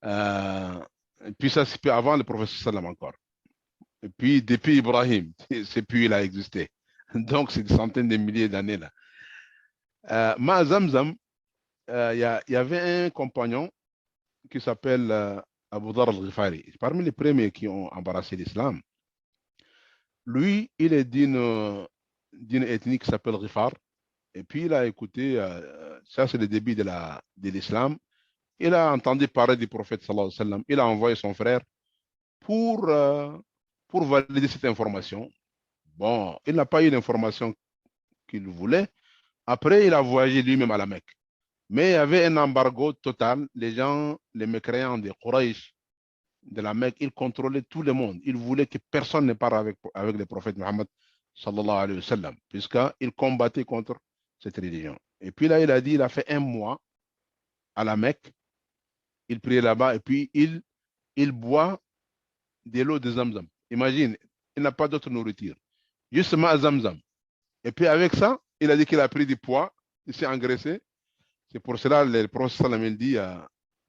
Et puis ça, c'est avant le prophète sallam encore. Et puis, depuis Ibrahim, ces puits-là existaient. Donc, c'est des centaines de milliers d'années là. Ma Zamzam, il y avait un compagnon qui s'appelle Abu Dhar al-Ghifari. Parmi les premiers qui ont embrassé l'islam. Lui, il est d'une ethnie qui s'appelle Ghifar. Et puis, il a écouté, ça c'est le début de l'islam. Il a entendu parler du prophète sallallahu alayhi wa sallam. Il a envoyé son frère pour valider cette information. Bon, il n'a pas eu l'information qu'il voulait. Après, il a voyagé lui-même à la Mecque. Mais il y avait un embargo total. Les gens, les mécréants des Quraysh, de la Mecque, ils contrôlaient tout le monde. Ils voulaient que personne ne parle avec le prophète Mohammed sallallahu alayhi wa sallam, puisqu'il combattait contre cette religion. Et puis là, il a dit, il a fait un mois à la Mecque. Il priait là-bas et puis il boit de l'eau de Zamzam. Imagine, il n'a pas d'autre nourriture. Juste ma Zamzam. Et puis avec ça, il a dit qu'il a pris du poids, il s'est engraissé. C'est pour cela que le prophète sallam dit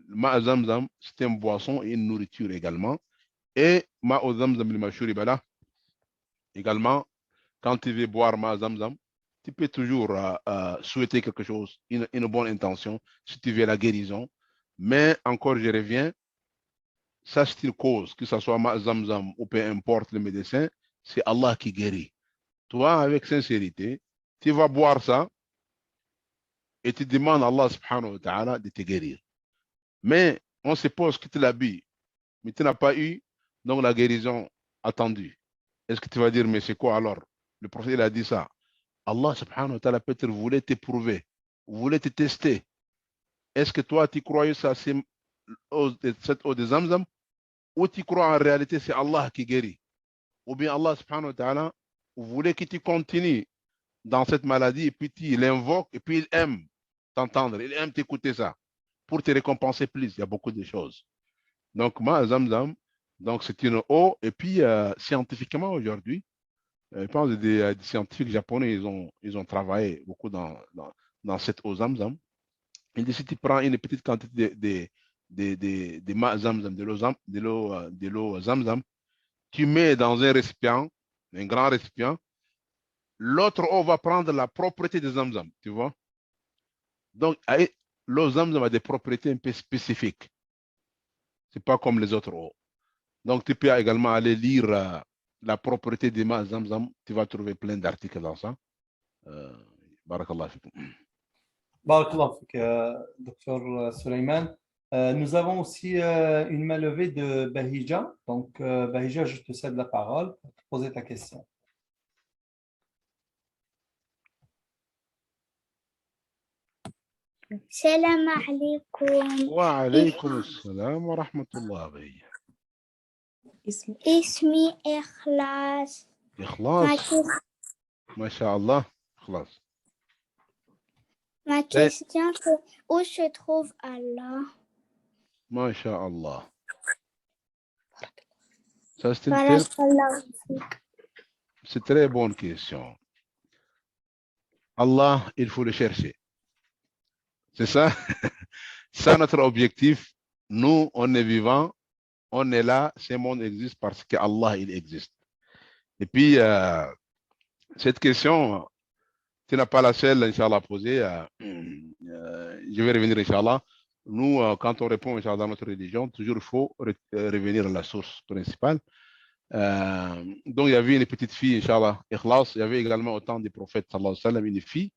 ma Zamzam, c'est une boisson et une nourriture également. Et ma Zamzam le mashuri bala, également, quand tu veux boire ma Zamzam, tu peux toujours souhaiter quelque chose, une bonne intention, si tu veux la guérison. Mais encore, je reviens, ça c'est une cause, que ce soit ma Zamzam ou peu importe le médecin, c'est Allah qui guérit. Toi, avec sincérité, tu vas boire ça et tu demandes à Allah subhanahu wa ta'ala de te guérir. Mais on suppose que tu l'habilles, mais tu n'as pas eu donc la guérison attendue. Est-ce que tu vas dire, mais c'est quoi alors? Le prophète il a dit ça. Allah subhanahu wa ta'ala peut-être voulait t'éprouver, voulait te tester. Est-ce que toi, tu croyais ça, c'est cette eau de Zamzam, ou tu crois en réalité c'est Allah qui guérit? Ou bien Allah subhanahu wa ta'ala voulait que tu continues dans cette maladie et puis tu l'invoques et puis il aime t'entendre, il aime t'écouter ça pour te récompenser plus. Il y a beaucoup de choses. Donc, ma Zamzam, donc c'est une eau et puis scientifiquement aujourd'hui, je pense que des scientifiques japonais, ils ont travaillé beaucoup dans cette eau Zamzam. Ils disent si tu prends une petite quantité de ma Zamzam, de l'eau Zamzam, tu mets dans un récipient, un grand récipient, l'autre eau va prendre la propriété de Zamzam, tu vois. Donc, l'eau Zamzam a des propriétés un peu spécifiques. Ce n'est pas comme les autres eaux. Donc, tu peux également aller lire la propriété des ma Zamzam. Tu vas trouver plein d'articles dans ça. Barakallah fikum. Barakallah fik, Dr Suleiman. Nous avons aussi une main levée de Bahija. Donc, Bahija, je te cède la parole pour te poser ta question. Salam alaikum. Wa alaykum assalam wa rahmatullah. Ismi Ikhlas. Ikhlas. Masha'Allah. Ikhlas. Ma question, c'est où se trouve Allah? Masha'Allah. Ça, c'est une Barakallah fik. C'est une très bonne question. Allah, il faut le chercher. C'est ça, ça notre objectif. Nous, on est vivants, on est là, ce monde existe parce que Allah, il existe. Et puis, cette question, tu n'as pas la seule, Inch'Allah, à poser. Je vais revenir, Inch'Allah. Nous, quand on répond, Inch'Allah, dans notre religion, toujours il faut revenir à la source principale. Donc, il y avait une petite fille, Inch'Allah, Ikhlas. Il y avait également au temps des prophètes, sallallahu alayhi wa sallam, une fille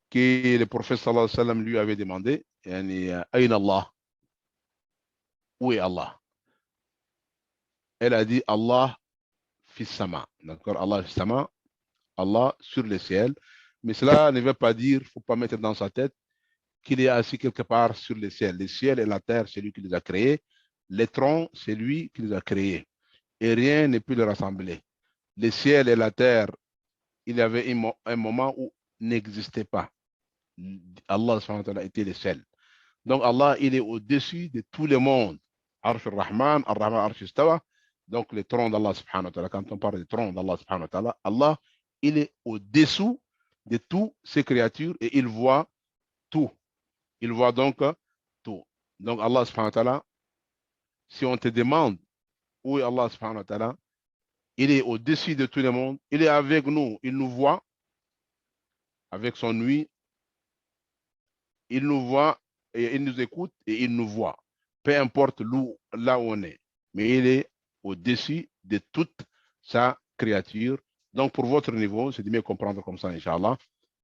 que le prophète, sallallahu alayhi wa sallam, lui avait demandé, Ayn Allah? Où est Allah? Elle a dit Allah fis sama. D'accord? Allah fis sama, Allah sur le ciel. Mais cela ne veut pas dire, il ne faut pas mettre dans sa tête qu'il est assis quelque part sur le ciel. Le ciel et la terre, c'est lui qui les a créés. Les troncs, c'est lui qui les a créés. Et rien ne peut les rassembler. Le ciel et la terre, il y avait un moment où n'existait pas. Allah était le seul. Donc Allah, il est au-dessus de tout le monde. Arsh al-Rahman, Ar-Rahman, Arsh istawa. Donc le trône d'Allah subhanahu wa ta'ala, quand on parle du trône d'Allah subhanahu wa ta'ala, Allah, il est au-dessous de toutes ces créatures et il voit tout. Il voit donc tout. Donc Allah subhanahu wa ta'ala, si on te demande où est Allah subhanahu wa ta'ala, il est au-dessus de tout le monde, il est avec nous, il nous voit avec son nuit, il nous voit et il nous écoute et il nous voit. Peu importe là où on est, mais il est au-dessus de toute sa créature. Donc pour votre niveau, c'est de mieux comprendre comme ça, Inch'Allah,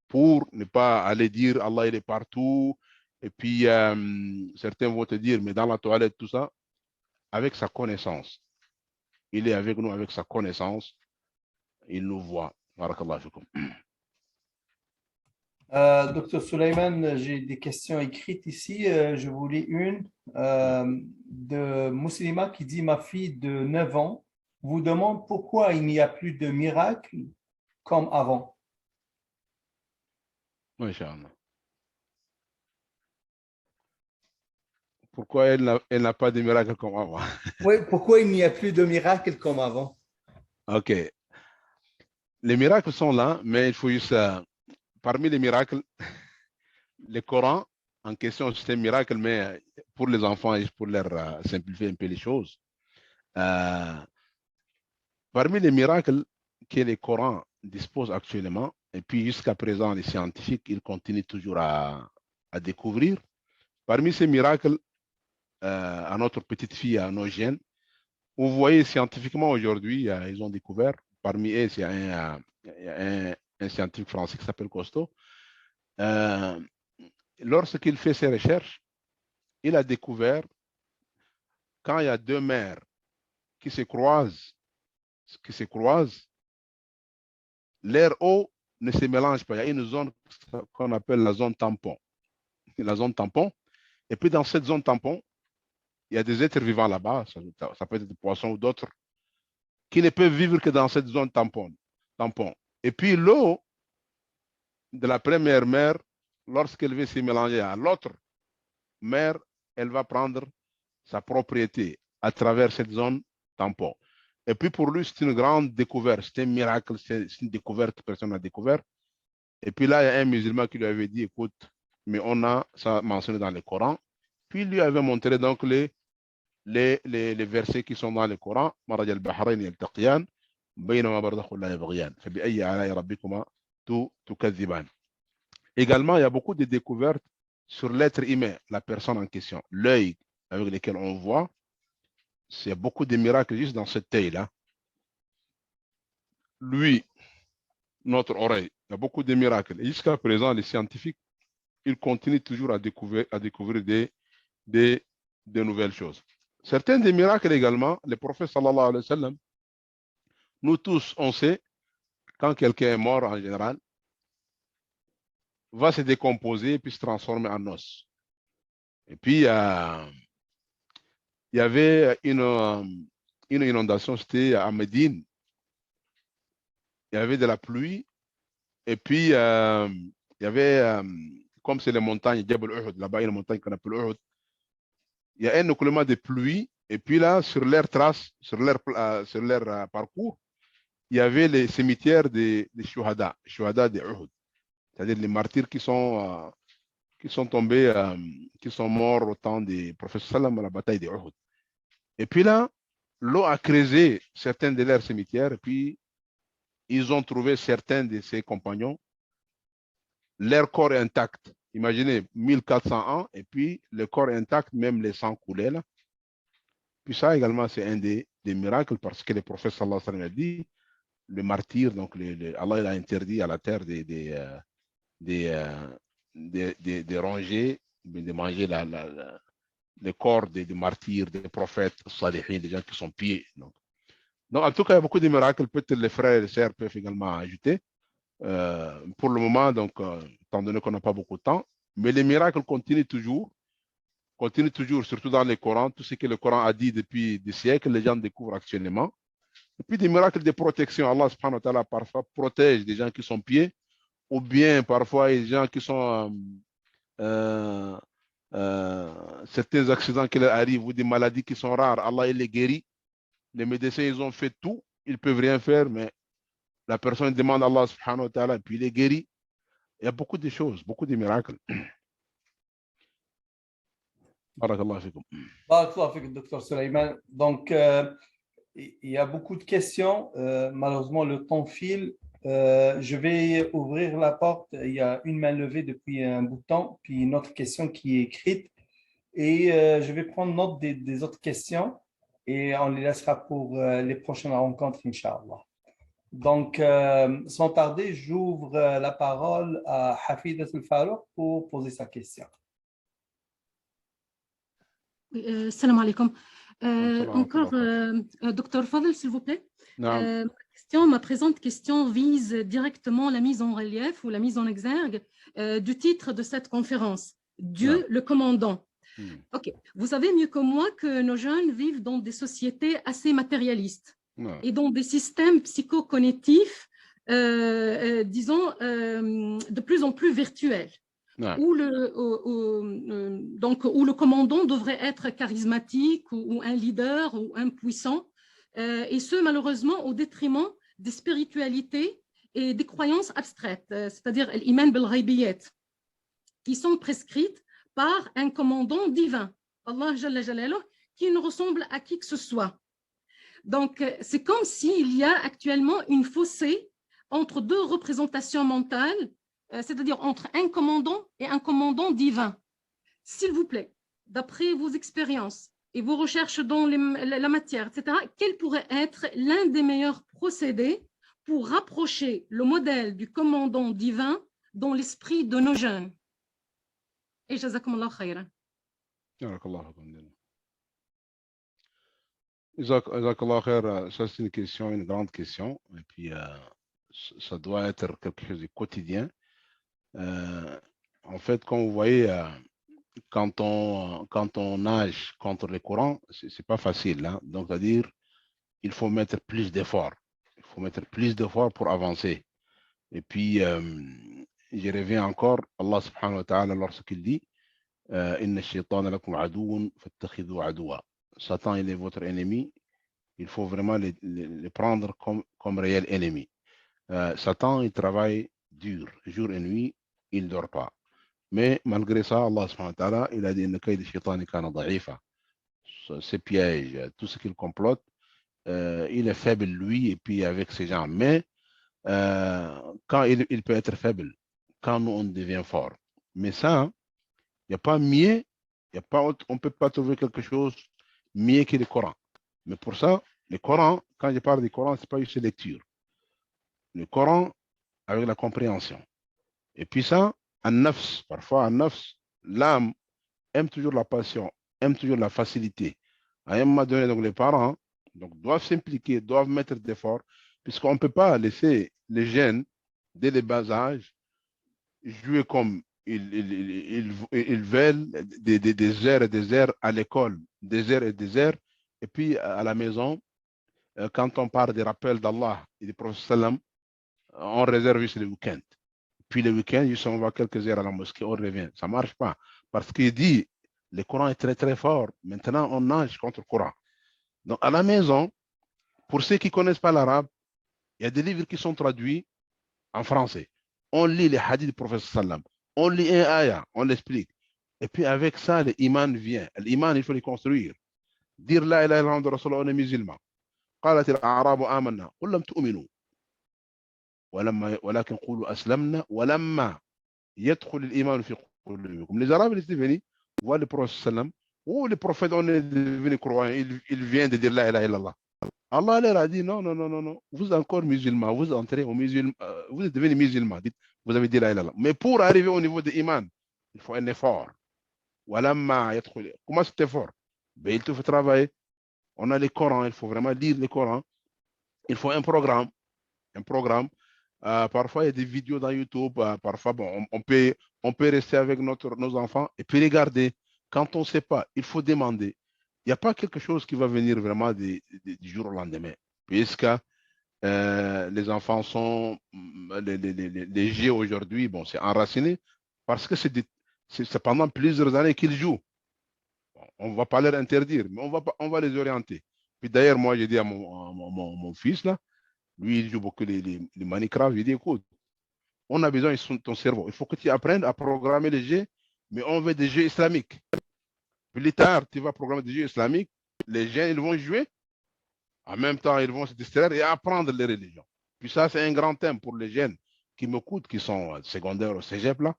pour ne pas aller dire Allah il est partout, et puis certains vont te dire, mais dans la toilette, tout ça, avec sa connaissance. Il est avec nous avec sa connaissance, il nous voit. Barakallahu fikum. Docteur Suleiman, j'ai des questions écrites ici. Je vous lis une de Mouslima qui dit: ma fille de 9 ans vous demande pourquoi il n'y a plus de miracles comme avant. Inch'Allah. Pourquoi elle n'a pas de miracle comme avant? Oui, pourquoi il n'y a plus de miracles comme avant? Ok. Les miracles sont là, mais il faut juste... parmi les miracles, le Coran en question, c'est un miracle, mais pour les enfants et pour leur simplifier un peu les choses. Parmi les miracles que le Coran dispose actuellement, et puis jusqu'à présent, les scientifiques, ils continuent toujours à découvrir. Parmi ces miracles, à notre petite fille, à nos jeunes, vous voyez scientifiquement aujourd'hui, ils ont découvert, parmi eux, il y a un scientifique français qui s'appelle Costo. Lorsqu'il fait ses recherches, il a découvert quand il y a deux mers qui se croisent, l'air eau ne se mélange pas. Il y a une zone qu'on appelle la zone tampon. La zone tampon. Et puis dans cette zone tampon, il y a des êtres vivants là-bas, ça peut être des poissons ou d'autres, qui ne peuvent vivre que dans cette zone tampon. Et puis l'eau de la première mer, lorsqu'elle veut se mélanger à l'autre mer, elle va prendre sa propriété à travers cette zone tampon. Et puis pour lui, c'est une grande découverte, c'est un miracle, c'est une découverte que personne n'a découvert. Et puis là, il y a un musulman qui lui avait dit, écoute, mais on a ça mentionné dans le Coran. Puis il lui avait montré donc les versets qui sont dans le Coran. Également, il y a beaucoup de découvertes sur l'être humain, la personne en question, l'œil avec lequel on voit. C'est beaucoup de miracles juste dans cette œil-là. Lui, notre oreille, il y a beaucoup de miracles. Et jusqu'à présent, les scientifiques, ils continuent toujours à découvrir de nouvelles choses. Certains des miracles également, le prophète sallallahu alayhi wa sallam, nous tous, on sait, quand quelqu'un est mort en général, va se décomposer puis se transformer en os. Et puis, il y avait une inondation, c'était à Médine. Il y avait de la pluie. Et puis, il y avait, comme c'est les montagnes, Jabal Uhud, là-bas, il y a une montagne qu'on appelle Uhud. Il y a un écoulement de pluie. Et puis là, sur leur trace, sur leur parcours, il y avait les cimetières des shuhada de Uhud, c'est-à-dire les martyrs qui sont tombés, qui sont morts au temps des prophètes sallam à la bataille de Uhud. Et puis là, l'eau a creusé certains de leurs cimetières, et puis ils ont trouvé certains de ses compagnons, leur corps est intact. Imaginez, 1400 ans, et puis le corps est intact, même les sangs coulaient là. Puis ça également, c'est un des miracles, parce que le prophète sallallahu alayhi wa sallam a dit, le martyr, donc Allah il a interdit à la terre de ronger, de manger le corps des martyrs, des prophètes, salihin, des gens qui sont pieds. Donc, en tout cas, il y a beaucoup de miracles. Peut-être les frères et les sœurs peuvent également ajouter. Pour le moment, donc, étant donné qu'on n'a pas beaucoup de temps, mais les miracles continuent toujours, surtout dans le Coran. Tout ce que le Coran a dit depuis des siècles, les gens découvrent actuellement. Et puis des miracles de protection. Allah subhanahu wa ta'ala parfois protège des gens qui sont pieds, ou bien parfois des gens qui sont certains accidents qui leur arrivent ou des maladies qui sont rares. Allah il les guérit. Les médecins ils ont fait tout, ils ne peuvent rien faire, mais la personne demande à Allah subhanahu wa ta'ala et puis il les guérit. Il y a beaucoup de choses, beaucoup de miracles. Barakallahu fikum. Barakallahu fik, Dr. Suleiman. Donc, il y a beaucoup de questions. Malheureusement, le temps file. Je vais ouvrir la porte. Il y a une main levée depuis un bout de temps, puis une autre question qui est écrite. Et je vais prendre note des autres questions et on les laissera pour les prochaines rencontres, Inch'Allah. Donc, sans tarder, j'ouvre la parole à Hafidat Al-Farouq pour poser sa question. Salam alaikum. Encore, Dr. Fadel, s'il vous plaît. Ma présente question vise directement la mise en relief ou la mise en exergue du titre de cette conférence, Dieu le commandant. Ok, vous savez mieux que moi que nos jeunes vivent dans des sociétés assez matérialistes et dans des systèmes psychocognitifs, disons, de plus en plus virtuels. Où le commandant devrait être charismatique ou un leader ou un puissant, et ce malheureusement au détriment des spiritualités et des croyances abstraites, c'est-à-dire l'iman bil-ghaybiyat, qui sont prescrites par un commandant divin, Allah Jalla Jalaluh, qui ne ressemble à qui que ce soit. Donc, c'est comme s'il y a actuellement une fossé entre deux représentations mentales, c'est-à-dire entre un commandant et un commandant divin. S'il vous plaît, d'après vos expériences et vos recherches dans la matière, etc., quel pourrait être l'un des meilleurs procédés pour rapprocher le modèle du commandant divin dans l'esprit de nos jeunes? Et jazakumullah khayran. Jazakallah khair, ça c'est une question, une grande question, et puis ça doit être quelque chose de quotidien. En fait, comme vous voyez, quand on nage contre le courant, c'est pas facile, hein? Donc, c'est-à-dire, il faut mettre plus d'efforts. Il faut mettre plus d'efforts pour avancer. Et puis, je reviens encore, Allah subhanahu wa ta'ala, lorsqu'il dit Inna shaytana lakum adoun fattakhidhu adoua. Satan, il est votre ennemi. Il faut vraiment le prendre comme réel ennemi. Satan, il travaille dur, jour et nuit, il ne dort pas. Mais malgré ça, Allah subhanahu wa ta'ala, il a dit Inna kayda shaytani kana da'ifa. Ses pièges, tout ce qu'il complote, il est faible lui et puis avec ses gens. Mais quand il peut être faible, quand nous on devient fort. Mais ça, il n'y a pas mieux, on ne peut pas trouver quelque chose mieux que le Coran. Mais pour ça, le Coran, quand je parle du Coran, ce n'est pas juste lecture. Le Coran avec la compréhension. Et puis ça, un nafs, parfois un nafs, l'âme aime toujours la passion, aime toujours la facilité. À un moment donné, donc les parents doivent s'impliquer, doivent mettre d'efforts, puisqu'on ne peut pas laisser les jeunes, dès le bas âge, jouer comme ils veulent des heures et des heures à l'école, des heures et des heures, et puis à la maison, quand on parle des rappels d'Allah et du prophète sallam, on réserve juste le week-end. Puis le week-end, on va quelques heures à la mosquée, on revient. Ça ne marche pas. Parce qu'il dit, le Coran est très très fort. Maintenant, on nage contre le Coran. Donc à la maison, pour ceux qui ne connaissent pas l'arabe, Il y a des livres qui sont traduits en français. On lit les hadiths du prophète sallam. On lit un ayah, on l'explique. Et puis avec ça, l'iman vient. L'iman, il faut le construire. Dire la ilaha illallah de Rasulullah, on est musulman. قالت الأعراب آمنا قل لم تؤمنوا ولكن قولوا أسلمنا ولما يدخل الإيمان في قلوبكم. Les Arabes, ils étaient venus voir le prophète sallam. Oh, le prophète, on est devenu croyant. Il vient de dire la ilaha illallah. Allah leur a dit non, non, non, non, non. Vous êtes encore musulman, vous entrez au musulman, vous êtes devenu musulman. Dites, vous avez dit la ilaha illallah. Mais pour arriver au niveau de l'iman, il faut un effort. Comment cet effort? Ben, il te faut travailler. On a les Corans, il faut vraiment lire les Corans. Il faut un programme. Un programme. Parfois, il y a des vidéos dans YouTube. Parfois, bon, on peut rester avec nos enfants et puis regarder. Quand on ne sait pas, il faut demander. Il n'y a pas quelque chose qui va venir vraiment du jour au lendemain. Puisque les enfants sont, les jeux aujourd'hui, bon, c'est enraciné parce que c'est pendant plusieurs années qu'ils jouent. On ne va pas leur interdire, mais on va les orienter. Puis d'ailleurs, moi, j'ai dit à mon fils, là, lui, il joue beaucoup les Minecraft. Il dit, écoute, on a besoin de ton cerveau. Il faut que tu apprennes à programmer les jeux, mais on veut des jeux islamiques. Plus tard, tu vas programmer des jeux islamiques. Les jeunes, ils vont jouer. En même temps, ils vont se distraire et apprendre les religions. Puis ça, c'est un grand thème pour les jeunes qui m'écoutent, qui sont secondaires au cégep, là.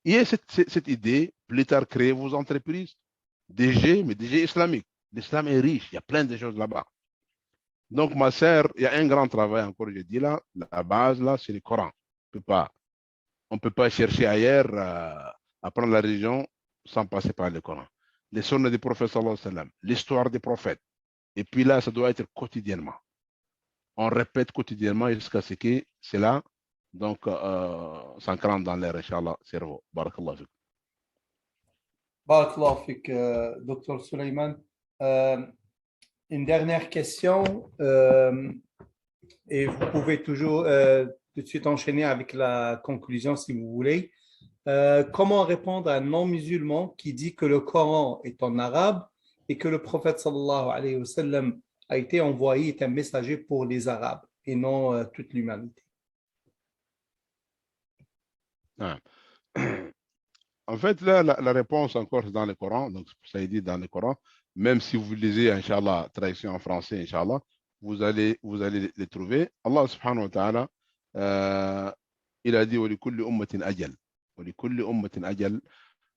Il y a cette idée, plus tard, créer vos entreprises, des jeux, mais des jeux islamiques. L'islam est riche, il y a plein de choses là-bas. Donc, ma sœur, il y a un grand travail encore, je dis là, la base, là, c'est le Coran. On ne peut pas chercher ailleurs à apprendre la religion sans passer par le Coran. Les sunnas du prophète, sallallahu alayhi wa sallam, l'histoire des prophètes. Et puis là, ça doit être quotidiennement. On répète quotidiennement jusqu'à ce que c'est là. Donc, s'ancrant dans l'air, Inch'Allah, cerveau. Barakallah fik. Barakallah fik, Dr. Suleiman. Une dernière question, et vous pouvez toujours tout de suite enchaîner avec la conclusion si vous voulez. Comment répondre à un non-musulman qui dit que le Coran est en arabe et que le prophète sallallahu alayhi wa sallam a été envoyé, est un messager pour les Arabes et non toute l'humanité? En fait, là, la réponse encore c'est dans le Coran, donc ça est dit dans le Coran, même si vous lisez, Inch'Allah, traduction en français, Inch'Allah, vous allez les trouver. Allah subhanahu wa ta'ala, il a dit « وَلِكُلِّ أُمَّةٍ أَجَلٍ » وَلِكُلِّ أُمَّةٍ أَجَلٍ.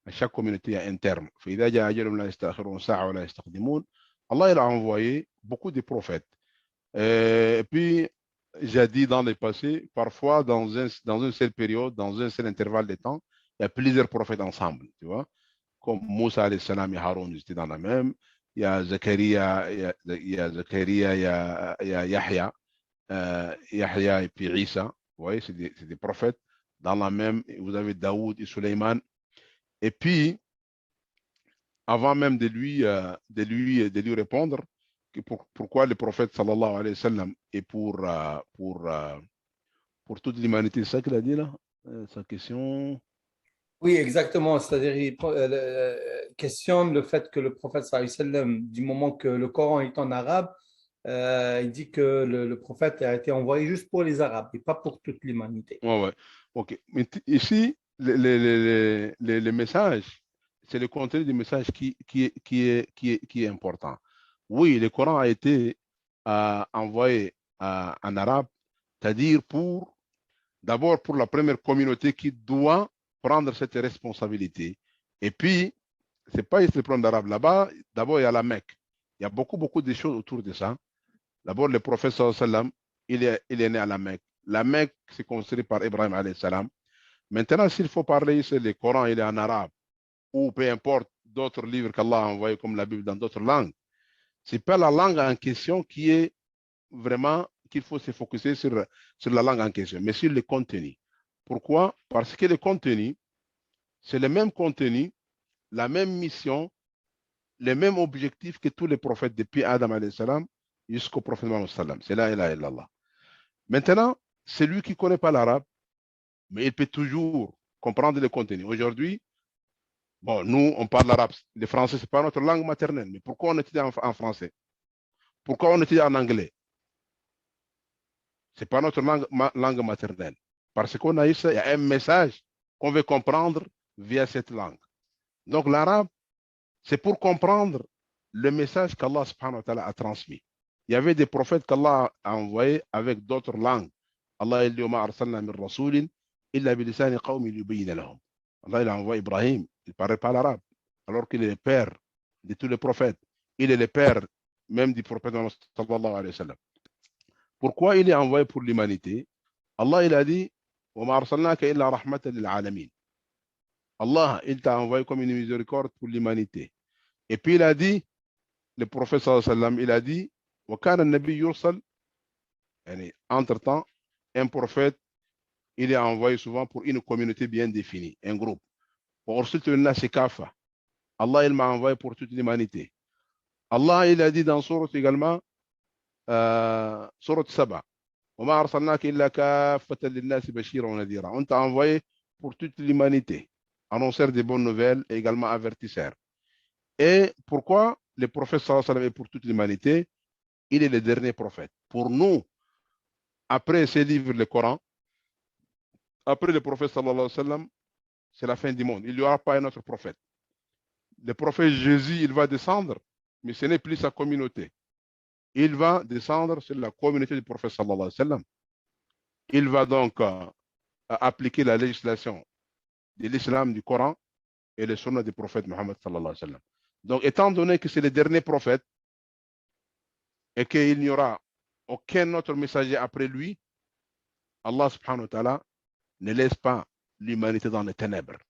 À chaque communauté, il y a un terme. فَإِذَا جَاءَ أَجَلُهُمْ لَا يَسْتَأْخِرُونَ سَاعَةً وَلَا يَسْتَقْدِمُونَ. Allah, il a envoyé beaucoup de prophètes. Et puis, j'ai dit dans le passé, parfois dans une seule période, dans un seul intervalle de temps, il y a plusieurs prophètes ensemble, tu vois. Comme Moussa alayhi salam et Haroun, ils étaient dans la même. Il y a Zakaria, il y a Yahya, Yahya et puis Isa. Vous voyez, c'est des prophètes dans la même. Vous avez Daoud et Suleiman. Et puis, avant même de lui répondre, pourquoi le prophète sallallahu alayhi wa sallam est pour toute l'humanité, c'est ça qu'il a dit là, sa question. Oui, exactement. C'est-à-dire, il questionne le fait que le prophète sallallahu alayhi wa sallam, du moment que le Coran est en arabe, il dit que le prophète a été envoyé juste pour les Arabes et pas pour toute l'humanité. Ouais. Ok. Mais ici, les messages, c'est le contenu du message qui est important. Oui, le Coran a été envoyé en arabe, c'est-à-dire d'abord pour la première communauté qui doit prendre cette responsabilité. Et puis, ce n'est pas juste le problème d'arabe. Là-bas, d'abord, il y a la Mecque. Il y a beaucoup de choses autour de ça. D'abord, le prophète sallallahu alayhi wa sallam, il est né à la Mecque. La Mecque, c'est construit par Ibrahim alayhi salam. Maintenant, s'il faut parler ici, le Coran, il est en arabe, ou peu importe d'autres livres qu'Allah a envoyés comme la Bible dans d'autres langues, ce n'est pas la langue en question qui est vraiment qu'il faut se focuser sur la langue en question, mais sur le contenu. Pourquoi? Parce que le contenu, c'est le même contenu, la même mission, le même objectif que tous les prophètes depuis Adam alayhi salam jusqu'au prophète Mohammed sallam. C'est la ilaha illallah. Maintenant, celui qui ne connaît pas l'arabe, mais il peut toujours comprendre le contenu. Aujourd'hui, bon, nous, on parle l'arabe. Le français, ce n'est pas notre langue maternelle. Mais pourquoi on étudie en français? Pourquoi on étudie en anglais? C'est pas notre langue maternelle. Parce qu'on a eu ça, il y a un message qu'on veut comprendre via cette langue. Donc l'arabe, c'est pour comprendre le message qu'Allah subhanahu wa ta'ala a transmis. Il y avait des prophètes qu'Allah a envoyés avec d'autres langues. Allah il dit ma arsalna min rasulin illa bi lisani qawmi yubayyin lahum. Allah il a envoyé Ibrahim, il ne parlait pas l'arabe, alors qu'il est le père de tous les prophètes. Il est le père même du prophète sallallahu alayhi wa sallam. Pourquoi il est envoyé pour l'humanité? Allah il a dit wa ma arsalnaka illa rahmatan lil alamin. Allah il t'a envoyé comme une miséricorde pour l'humanité. Et puis il a dit, le prophète sallallahu alayhi wa sallam, il a dit وكان النبي يرسل يعني entre-temps un prophète il est envoyé souvent pour une communauté bien définie, un groupe. Allah il m'a envoyé pour toute l'humanité. Allah il a dit dans sourate également sourate Saba وما أرسلناك إلا كافة للناس بشيرا ونذيرا. On t'a envoyé pour toute l'humanité, annonceur des bonnes nouvelles et également avertisseur. Et pourquoi le prophète sallallahu alayhi wa sallam est pour toute l'humanité? Il est le dernier prophète. Pour nous, après ce livre, le Coran, après le prophète sallallahu alayhi wa sallam, c'est la fin du monde. Il n'y aura pas un autre prophète. Le prophète Jésus, il va descendre, mais ce n'est plus sa communauté. Il va descendre sur la communauté du prophète sallallahu alayhi wa sallam. Il va donc appliquer la législation de l'islam, du Coran et le sunnah du prophète Mohammed sallallahu alayhi wa sallam. Donc, étant donné que c'est le dernier prophète, et qu'il n'y aura aucun autre messager après lui, Allah subhanahu wa ta'ala ne laisse pas l'humanité dans les ténèbres.